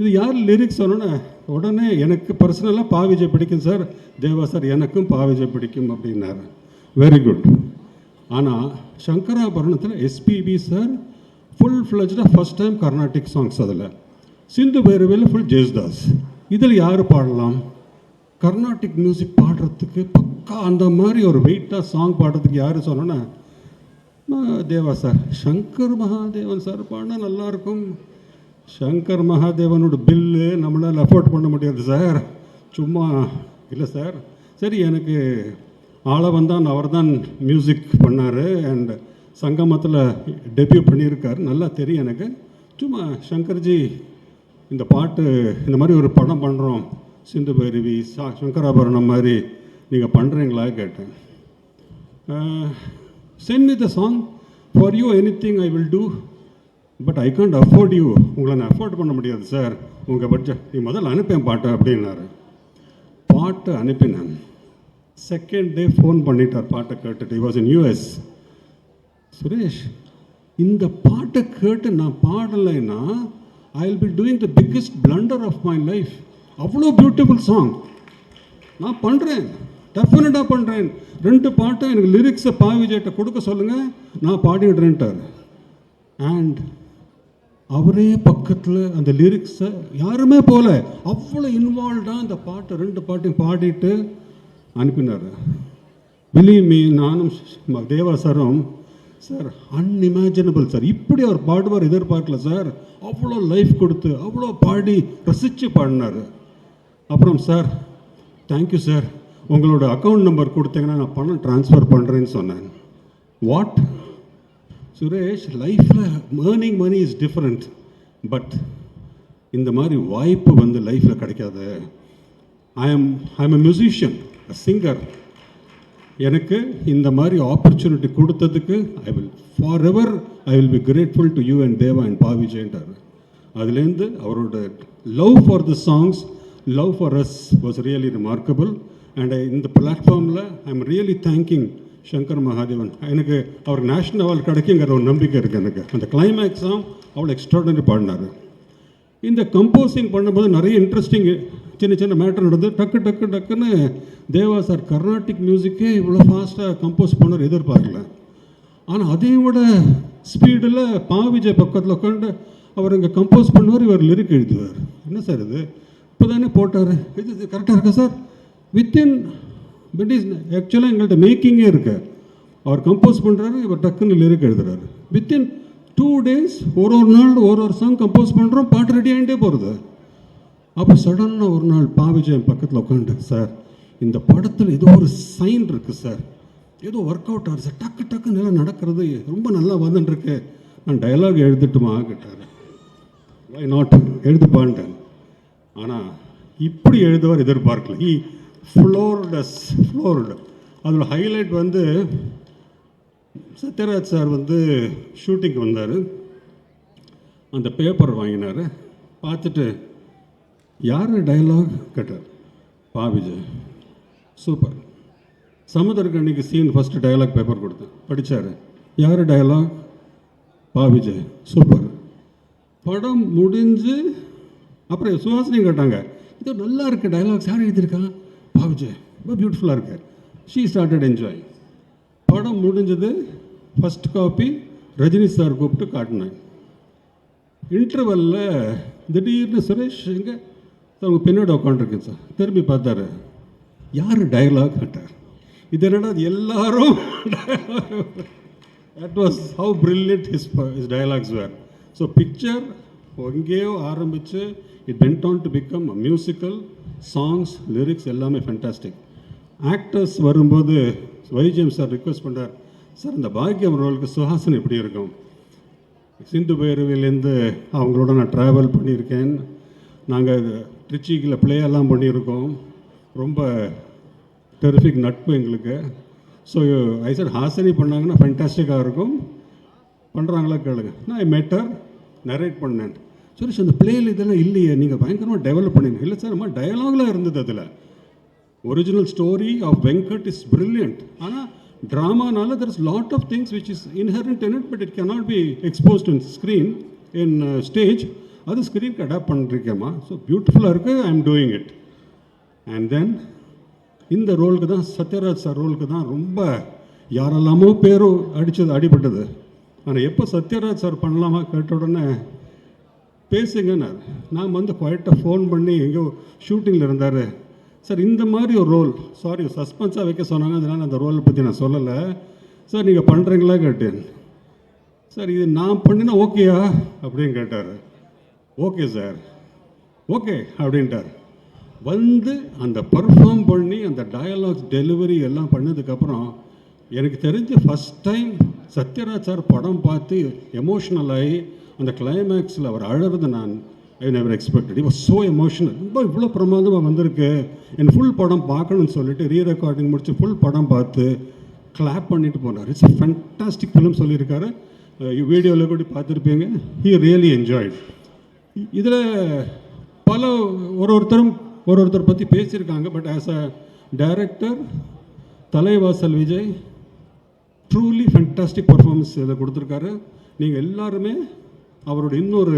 இது யார் லிரிக்ஸ் சொன்னோன்னே உடனே எனக்கு பர்சனலாக பாவிஜய் பிடிக்கும் சார், தேவா சார் எனக்கும் பாவிஜய் பிடிக்கும் அப்படின்னாரு. Very good. ஆனால் சங்கராபரணத்தில் எஸ்பிபி சார் ஃபுல் ஃப்ளெஜ்டாக ஃபஸ்ட் டைம் கர்நாடிக் சாங்ஸ். அதில் சிந்து பைரவியில் ஃபுல் ஜேசுதாஸ். இதில் யார் பாடலாம்? கர்நாடிக் மியூசிக் பாடுறதுக்கு பக்கா அந்த மாதிரி ஒரு வெயிட்டாக சாங் பாடுறதுக்கு யார் சொன்னோன்னா தேவா சார். சங்கர் மகாதேவன் சார் பாடினா நல்லாயிருக்கும். சங்கர் மகாதேவனோட பில்லு நம்மளால் அஃபோர்ட் பண்ண முடியாது சார், சும்மா இல்லை சார். சரி, எனக்கு ஆளை வந்தான் அவர் தான் மியூசிக் பண்ணார் அண்ட் சங்கமத்தில் டெபியூ பண்ணியிருக்காரு, நல்லா தெரியும் எனக்கு. சும்மா சங்கர்ஜி இந்த பாட்டு இந்த மாதிரி ஒரு படம் பண்ணுறோம், சிந்து பைரவி சங்கராபரணம் மாதிரி, நீங்கள் பண்ணுறீங்களா கேட்டேன். Send me the song for you, anything I will do, but I can't afford you. உங்களை நான் அஃபோர்ட் பண்ண முடியாது சார், உங்கள் பட்ஜெட் நீ முதல்ல அனுப்பேன் பாட்டு அப்படின்னாரு. பாட்டு அனுப்பினேன். செகண்ட் டே ஃபோன் பண்ணிட்டார் பாட்டை கேட்டுட்டு. he was in US. Suresh, இந்த பாட்டை கேட்டு நான் பாடலைன்னா I will be doing the biggest blunder of my life. அவ்வளோ பியூட்டிஃபுல் சாங் நான் பண்ணுறேன், டெஃபினட்டாக பண்ணுறேன். 2 பாட்டும் எனக்கு லிரிக்ஸை பாவிஜேட்ட கொடுக்க சொல்லுங்கள், நான் பாடிடுறேன்ட்டார். அண்ட் அவரே பக்கத்தில் அந்த லிரிக்ஸை யாருமே போல அவ்வளோ இன்வால்வ்டாக அந்த பாட்டை 2 பாட்டையும் பாடிட்டு அனுப்பினார். பிலீவ் மீ, நானும் தேவா சாரும் சார் அன்இமேஜினபிள் சார், இப்படி அவர் பாடுவார் எதிர்பார்க்கல சார். அவ்வளோ லைஃப் கொடுத்து அவ்வளோ பாடி ரசித்து பாடினார். அப்புறம் சார் தேங்க்யூ சார், உங்களோட அக்கௌண்ட் நம்பர் கொடுத்தீங்கன்னா நான் பணம் ட்ரான்ஸ்ஃபர் பண்ணுறேன்னு சொன்னேன். வாட் சுரேஷ், லைஃப்பில் earning money is different, but இந்த மாதிரி வாய்ப்பு வந்து லைஃப்பில் கிடைக்காது. I am a musician, a singer. எனக்கு இந்த மாதிரி ஆப்பர்ச்சுனிட்டி கொடுத்ததுக்கு I will be grateful to you and Deva and பாவிஜேன்றார். அதுலேருந்து அவரோட love for the songs, love for us was really remarkable. And இந்த பிளாட்ஃபார்மில் I am really thanking Shankar Mahadevan. எனக்கு அவர் நேஷ்னல் அவார்டு கிடைக்குங்கிற ஒரு நம்பிக்கை இருக்குது எனக்கு. அந்த கிளைமேக்ஸ் சாங் அவ்வளோ எக்ஸ்ட்ராடனரி பாடினார். இந்த கம்போசிங் பண்ணும்போது நிறைய இன்ட்ரெஸ்டிங் சின்ன சின்ன மேட்டர் நடந்து டக்குன்னு தேவா சார் கர்நாடிக் மியூசிக்கே இவ்வளோ ஃபாஸ்ட்டாக கம்போஸ் பண்ணார் எதிர்பார்க்கல. ஆனால் அதையும் விட ஸ்பீடில் பாவிஜய் பக்கத்தில் உட்காந்து அவர் இங்கே கம்போஸ் பண்ணுவார், இவர் லிரிக் எழுதுவார். என்ன சார் இது இப்போ தானே போட்டார், இது கரெக்டாக இருக்கா சார்? வித்தின் பட் இஸ் ஆக்சுவலாக எங்கள்கிட்ட மேக்கிங்கே இருக்கு. அவர் கம்போஸ் பண்ணுறாரு, இவர் டக்குன்னு லிரிக் எழுதுறாரு. வித்தின் 2 days ஒரு நாள் ஒரு சாங் கம்போஸ் பண்ணுறோம், பாட்டு ரெடி ஆகிட்டே போகிறது. அப்போ சடனாக ஒரு நாள் பாவிஜய் பக்கத்தில் உட்காந்து, சார் இந்த படத்தில் ஏதோ ஒரு சைன் இருக்குது சார், ஏதோ ஒர்க் அவுட் ஆகுது சார், டக்கு டக்குன்னு எல்லாம் நடக்கிறது ரொம்ப நல்லா வந்துட்டுருக்கு, நான் டயலாக் எழுதிட்டுமா கேட்டார். வை நாட், எழுதுப்பான்ட்டேன். ஆனால் இப்படி எழுதுவார் எதிர்பார்க்கல. ஃப்ளோர்டு. அதோட ஹைலைட் வந்து சத்யராஜ் சார் வந்து ஷூட்டிங்க்கு வந்தார், அந்த பேப்பர் வாங்கினார், பார்த்துட்டு யார் டயலாக் கேட்டார். பாவிஜய். சூப்பர். சமுத்திரக்கண்ணிக்கு சீன் ஃபஸ்ட்டு டயலாக் பேப்பர் கொடுத்தேன், படித்தார். யார் டயலாக்? பாவிஜய். சூப்பர். படம் முடிஞ்சு அப்புறம் சுஹாசினி கேட்டாங்க, இது நல்லா இருக்குது டயலாக்ஸ், யார் எழுதியிருக்கா? பாவிஜய். ரொம்ப பியூட்டிஃபுல்லாக இருக்கு. She started enjoy. படம் முடிஞ்சது, ஃபஸ்ட் காப்பி ரஜினி சார் கூப்பிட்டு காட்டினேன். இன்டர்வலில் திடீர்னு சுரேஷ் எங்கே அவங்க பின்னாடி உட்காந்துருக்கேன் சார், திரும்பி பார்த்தாரு, யார் டயலாக் கேட்டார். இது என்னடா எல்லாரும் that was how brilliant his dialogues were. So picture எங்கேயோ ஆரம்பித்து it went on to become musical, songs, lyrics எல்லாமே ஃபென்டாஸ்டிக். ஆக்டர்ஸ் வரும்போது வைஜிஎம் சார் ரிக்வெஸ்ட் பண்ணுறார், சார் இந்த பாக்கியம் ரோலுக்கு சுஹாசினி எப்படி இருக்கும்? சிந்து பைரவிலேருந்து அவங்களோட நான் ட்ராவல் பண்ணியிருக்கேன், நாங்கள் ட்ரிச்சிக்கில் ப்ளே எல்லாம் பண்ணியிருக்கோம், ரொம்ப டெரிஃபிக் நட்பு எங்களுக்கு. ஸோ ஐ சார் ஹாசினி பண்ணாங்கன்னா ஃபென்டாஸ்டிக்காக இருக்கும், பண்ணுறாங்களா கேளுங்க. நான் ஐ மெட்டர் நரேட் பண்ணேன். சுரேஷ் அந்த பிளேயில் இதெல்லாம் இல்லையே, நீங்கள் பயங்கரமாக டெவலப் பண்ணிங்க. இல்லை சார், நம்ம டயலாக்லாம் இருந்தது அதில். Original story of Venkat is brilliant. ஆனால் ட்ராமானால there is lot of things which is inherent in it, but it cannot be exposed in screen, in stage. அது ஸ்க்ரீனுக்கு அடாப்ட் பண்ணிருக்கேம்மா. ஸோ பியூட்டிஃபுல்லாக இருக்குது, I am doing it. And then இந்த ரோலுக்கு தான், சத்யராஜ் சார் ரோலுக்கு தான் ரொம்ப யாரெல்லாமோ பேரும் அடிபட்டது. ஆனால் எப்போ சத்யராஜ் சார் பண்ணலாமா கேட்ட உடனே பேசுங்கன்னார். நான் வந்து குவைட்டாக ஃபோன் பண்ணி எங்கேயோ ஷூட்டிங்கில் இருந்தார், சார் இந்த மாதிரி ஒரு ரோல், சாரி சஸ்பென்ஸாக வைக்க சொன்னாங்க, அதனால் அந்த ரோலை பற்றி நான் சொல்லலை சார், நீங்கள் பண்ணுறீங்களா கேட்டேன். சார் இது நான் பண்ணினா ஓகேயா அப்படின்னு கேட்டார். ஓகே சார், ஓகே அப்படின்ட்டார். வந்து அந்த பர்ஃபார்ம் பண்ணி அந்த டயலாக்ஸ் டெலிவரி எல்லாம் பண்ணதுக்கப்புறம் எனக்கு தெரிஞ்ச ஃபஸ்ட் டைம் சத்யராஜ் சார் படம் பார்த்து எமோஷ்னல் ஆகி அந்த கிளைமேக்ஸில் அவர் அழறது நான் I never expected. It was so emotional. ரொம்ப இவ்வளோ பிரமாதமாக வந்திருக்கு, என் ஃபுல் படம் பார்க்கணும்னு சொல்லிட்டு ரீரெக்கார்டிங் முடிச்சு ஃபுல் படம் பார்த்து கிளாப் பண்ணிட்டு போனார். இட்ஸ் அ ஃபேண்டாஸ்டிக் ஃபிலிம் சொல்லியிருக்காரு. வீடியோவில் கூட பார்த்துருப்பீங்க. He really enjoyed. இதில் பல ஒருத்தர் பற்றி பேசியிருக்காங்க. But as a director Thalaivasal Vijay truly fantastic performance இதில் கொடுத்துருக்காரு. நீங்கள் எல்லாருமே அவரோட இன்னொரு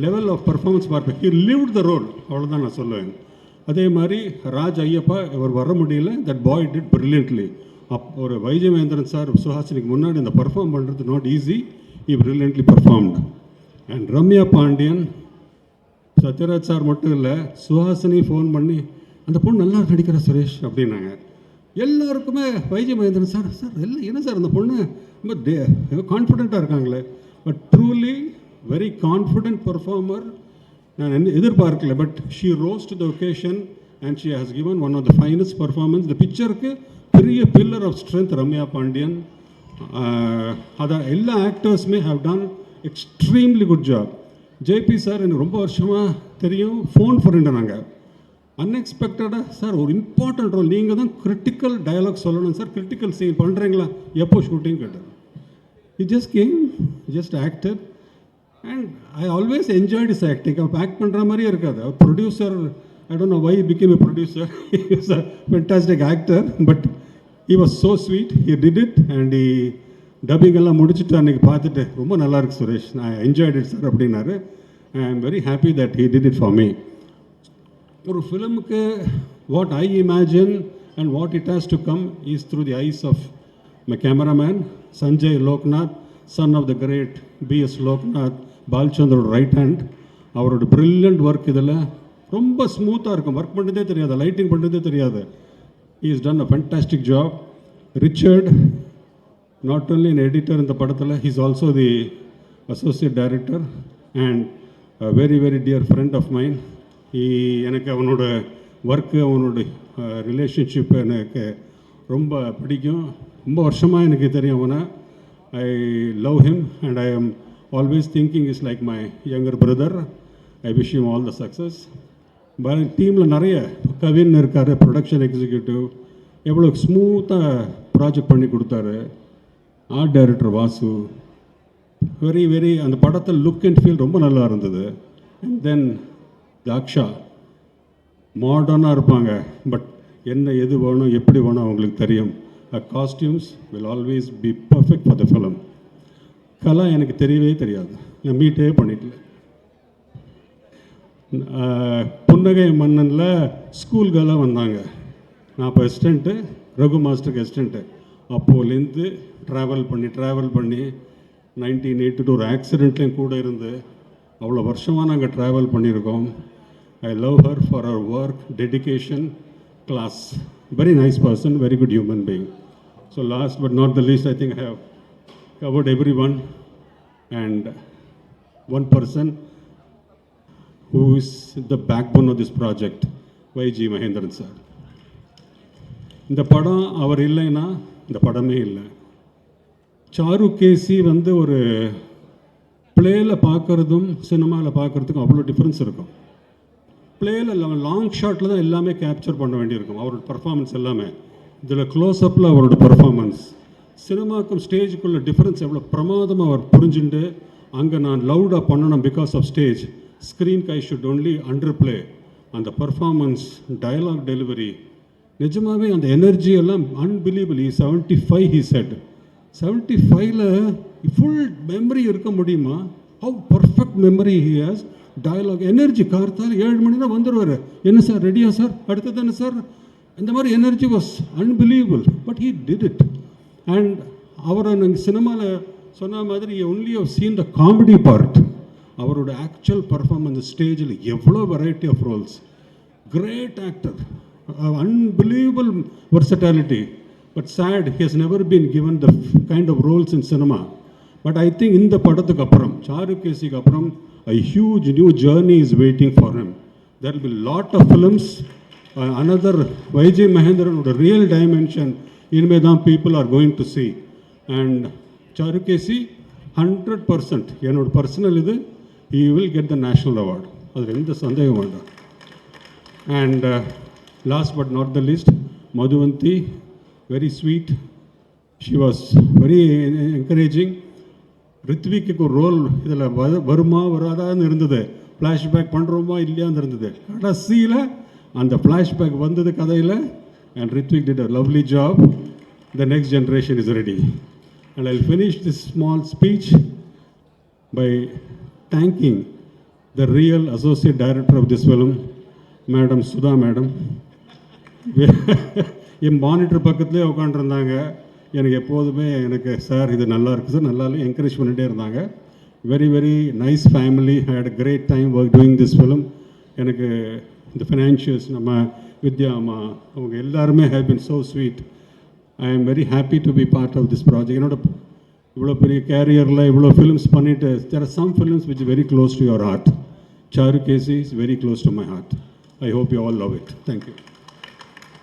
லெவல் ஆஃப் பர்ஃபார்மன்ஸ் பார்ப்பேன். ஹி லிவ்ட் த ரோல், அவ்வளோதான் நான் சொல்லுவேன். அதே மாதிரி ராஜ் ஐயப்பா, இவர் வர முடியல, தட் பாய் டிட் பிரில்லியன்ட்லி. ஒரு வைஜய் மகேந்திரன் சார் சுஹாசினிக்கு முன்னாடி அந்த பர்ஃபார்ம் பண்ணுறது not easy, he brilliantly performed. And Ramya Pandian, Sathyaraj sir மட்டும் இல்லை, சுஹாசினி ஃபோன் பண்ணி அந்த பொண்ணு நல்லா நடிக்கிற சுரேஷ் அப்படின்னாங்க. எல்லாருக்குமே வைஜய் மகேந்திரன் சார் எல்லாம் என்ன சார் அந்த பொண்ணு ரொம்ப கான்ஃபிடெண்ட்டாக இருக்காங்களே. But truly very confident performer. நான் எதிர்பார்க்கல, but she rose to the occasion and she has given one of the finest performance. இந்த பிக்சருக்கு பெரிய pillar of strength Ramya Pandian. அதான் எல்லா ஆக்டர்ஸுமே have done extremely good job. JP sir எனக்கு ரொம்ப வருஷமாக தெரியும், ஃபோன் பண்ணிட்டு நாங்கள் அன்எக்ஸ்பெக்டடாக, சார் ஒரு இம்பார்ட்டன்ட் ரோல், நீங்கள் தான் கிரிட்டிக்கல் டயலாக் சொல்லணும் சார், கிரிட்டிக்கல் சீன் பண்ணுறீங்களா, எப்போ ஷூட்டிங் கேட்டார். He just came, just acted, and I always enjoyed his acting. He act பண்ணுற மாதிரியே இருக்காது. அவர் producer, I don't know why he became a producer. He was a fantastic actor, but he was so sweet. He did it, and he dubbing எல்லாம் முடிச்சுட்டு அன்றைக்கி பார்த்துட்டு ரொம்ப நல்லா இருக்கு சுரேஷ், நான் என்ஜாய்ட் இட் சார் அப்படின்னாரு. I am very happy that he did it for me. ஒரு ஃபிலிமுக்கு what I imagine and what it has to come is through the eyes of my cameraman Sanjay Loknath, son of the great B.S. Loknath, பால்சந்தரோட ரைட் ஹேண்ட். அவரோட ப்ரில்லியன்ட் ஒர்க் இதில் ரொம்ப ஸ்மூத்தாக இருக்கும். ஒர்க் பண்ணுறதே தெரியாது, லைட்டிங் பண்ணுறதே தெரியாது. he has done a fantastic job. Richard, not only an editor in the படத்தில், he is also the associate director and a very very dear friend of mine. எனக்கு அவனோட ஒர்க்கு, அவனோட ரிலேஷன்ஷிப் எனக்கு ரொம்ப பிடிக்கும். ரொம்ப வருஷமாக எனக்கு தெரியும் அவனை. I love him and I am always thinking is like my younger brother. I wish him all the success. டீமில் நிறைய கவின் இருக்கார், ப்ரொடக்ஷன் எக்ஸிக்யூட்டிவ், எவ்வளோ ஸ்மூத்தாக ப்ராஜெக்ட் பண்ணி கொடுத்தாரு. Art director Vasu, very very அந்த படத்தில் லுக் அண்ட் ஃபீல் ரொம்ப நல்லா இருந்தது. அண்ட் தென் தாக்ஷா, மாடர்னாக இருப்பாங்க, பட் என்ன எது வேணும் எப்படி வேணும் அவங்களுக்கு தெரியும். Costumes will always be perfect for the film. Kala எனக்கு தெரியவே தெரியாது, நான் மீட்டே பண்ணிட்டல. புன்னகை மன்னனில் ஸ்கூல் கேர்ளாக வந்தாங்க. நான் இப்போ அசிஸ்டண்ட்டு, ரகு மாஸ்டருக்கு அசிஸ்டண்ட்டு. அப்போலேருந்து ட்ராவல் பண்ணி 1982 ஒரு ஆக்சிடெண்ட்லேயும் கூட இருந்து அவ்வளோ வருஷமாக நாங்கள் ட்ராவல் பண்ணியிருக்கோம். ஐ லவ் ஹர் ஃபார் அவர் work, dedication, class. Very nice person, very good human being. So last but not the least, I think I have covered everyone. And one person who is the backbone of this project, YG Mahendran sir. இந்த படம் அவர் இல்லைன்னா இந்த படமே இல்லை. சாரு கேசி வந்து ஒரு பிளேயில் பார்க்குறதும் சினிமாவில் பார்க்குறதுக்கும் அவ்வளோ டிஃப்ரென்ஸ் இருக்கும். பிளேயில் இல்லாமல் லாங் ஷாட்டில் தான் எல்லாமே கேப்சர் பண்ண வேண்டியிருக்கும், அவரோட பர்ஃபார்மன்ஸ் எல்லாமே. இதில் க்ளோஸ்அப்பில் அவரோட பர்ஃபார்மன்ஸ், சினிமாக்கும் ஸ்டேஜுக்குள்ள டிஃப்ரென்ஸ் எவ்வளோ பிரமாதமாக அவர் புரிஞ்சுட்டு, அங்கே நான் லவுடாக பண்ணணும் பிகாஸ் ஆஃப் ஸ்டேஜ், ஸ்க்ரீன்க்கு I should only underplay. அந்த பர்ஃபார்மன்ஸ், டயலாக் டெலிவரி, நிஜமாகவே அந்த எனர்ஜி எல்லாம் அன்பிலீவபிள். 75 he said. 75ல் ஃபுல் மெமரி இருக்க முடியுமா? How perfect memory he has. Dialogue, energy, கார்த்தால் 7 மணி தான் வந்துடுவார். என்ன சார் ரெடியா சார், அடுத்தது என்ன சார், இந்த மாதிரி energy was unbelievable. But he did it. And அவரை நாங்கள் சினிமாவில் சொன்ன மாதிரி only have seen the comedy part. அவரோட ஆக்சுவல் பர்ஃபார்மன்ஸ் ஸ்டேஜில் எவ்வளோ variety of roles. Great actor, unbelievable versatility. But sad, he has never been given the kind of roles in cinema. But I think இந்த படத்துக்கு அப்புறம், சாருகேசிக்கு அப்புறம், a huge new journey is waiting for him. There will be a lot of films. Another YG Mahendran with a real dimension inme dhaan people are going to see. And Charukesi 100% என்னோட பர்சனல் இது, he will get the national award. அதில் எந்த சந்தேகம் வேண்டாம். And last but not the least, Madhuvanti, very sweet. She was very encouraging. ரித்விக்கு ஒரு ரோல் இதில் வருமா வராதான்னு இருந்தது, ஃப்ளாஷ்பேக் பண்ணுறோமா இல்லையான்னு இருந்தது. கடைசியில் அந்த ஃப்ளாஷ்பேக் வந்தது கதையில். And Rithvik did a lovely job. The next generation is ready. And I will finish this small speech by thanking the real associate director of this film, madam Sudha madam. என் மானிட்டர் பக்கத்துலேயே உட்காண்டிருந்தாங்க. எனக்கு எப்போதுமே எனக்கு சார் இது நல்லா இருக்குது சார், நல்லா என்கரேஜ் பண்ணிகிட்டே இருந்தாங்க. Very very nice family. I had a great time work doing this film. எனக்கு இந்த ஃபினான்ஷியல்ஸ், நம்ம வித்யா அம்மா, அவங்க எல்லாருமே have been so sweet. I am very happy to be part of this project. என்னோட இவ்வளோ பெரிய கேரியரில் இவ்வளோ ஃபிலிம்ஸ் பண்ணிவிட்டு, there are some films which very close to your heart. Charukesi is very close to my heart. I hope you all love it. Thank you.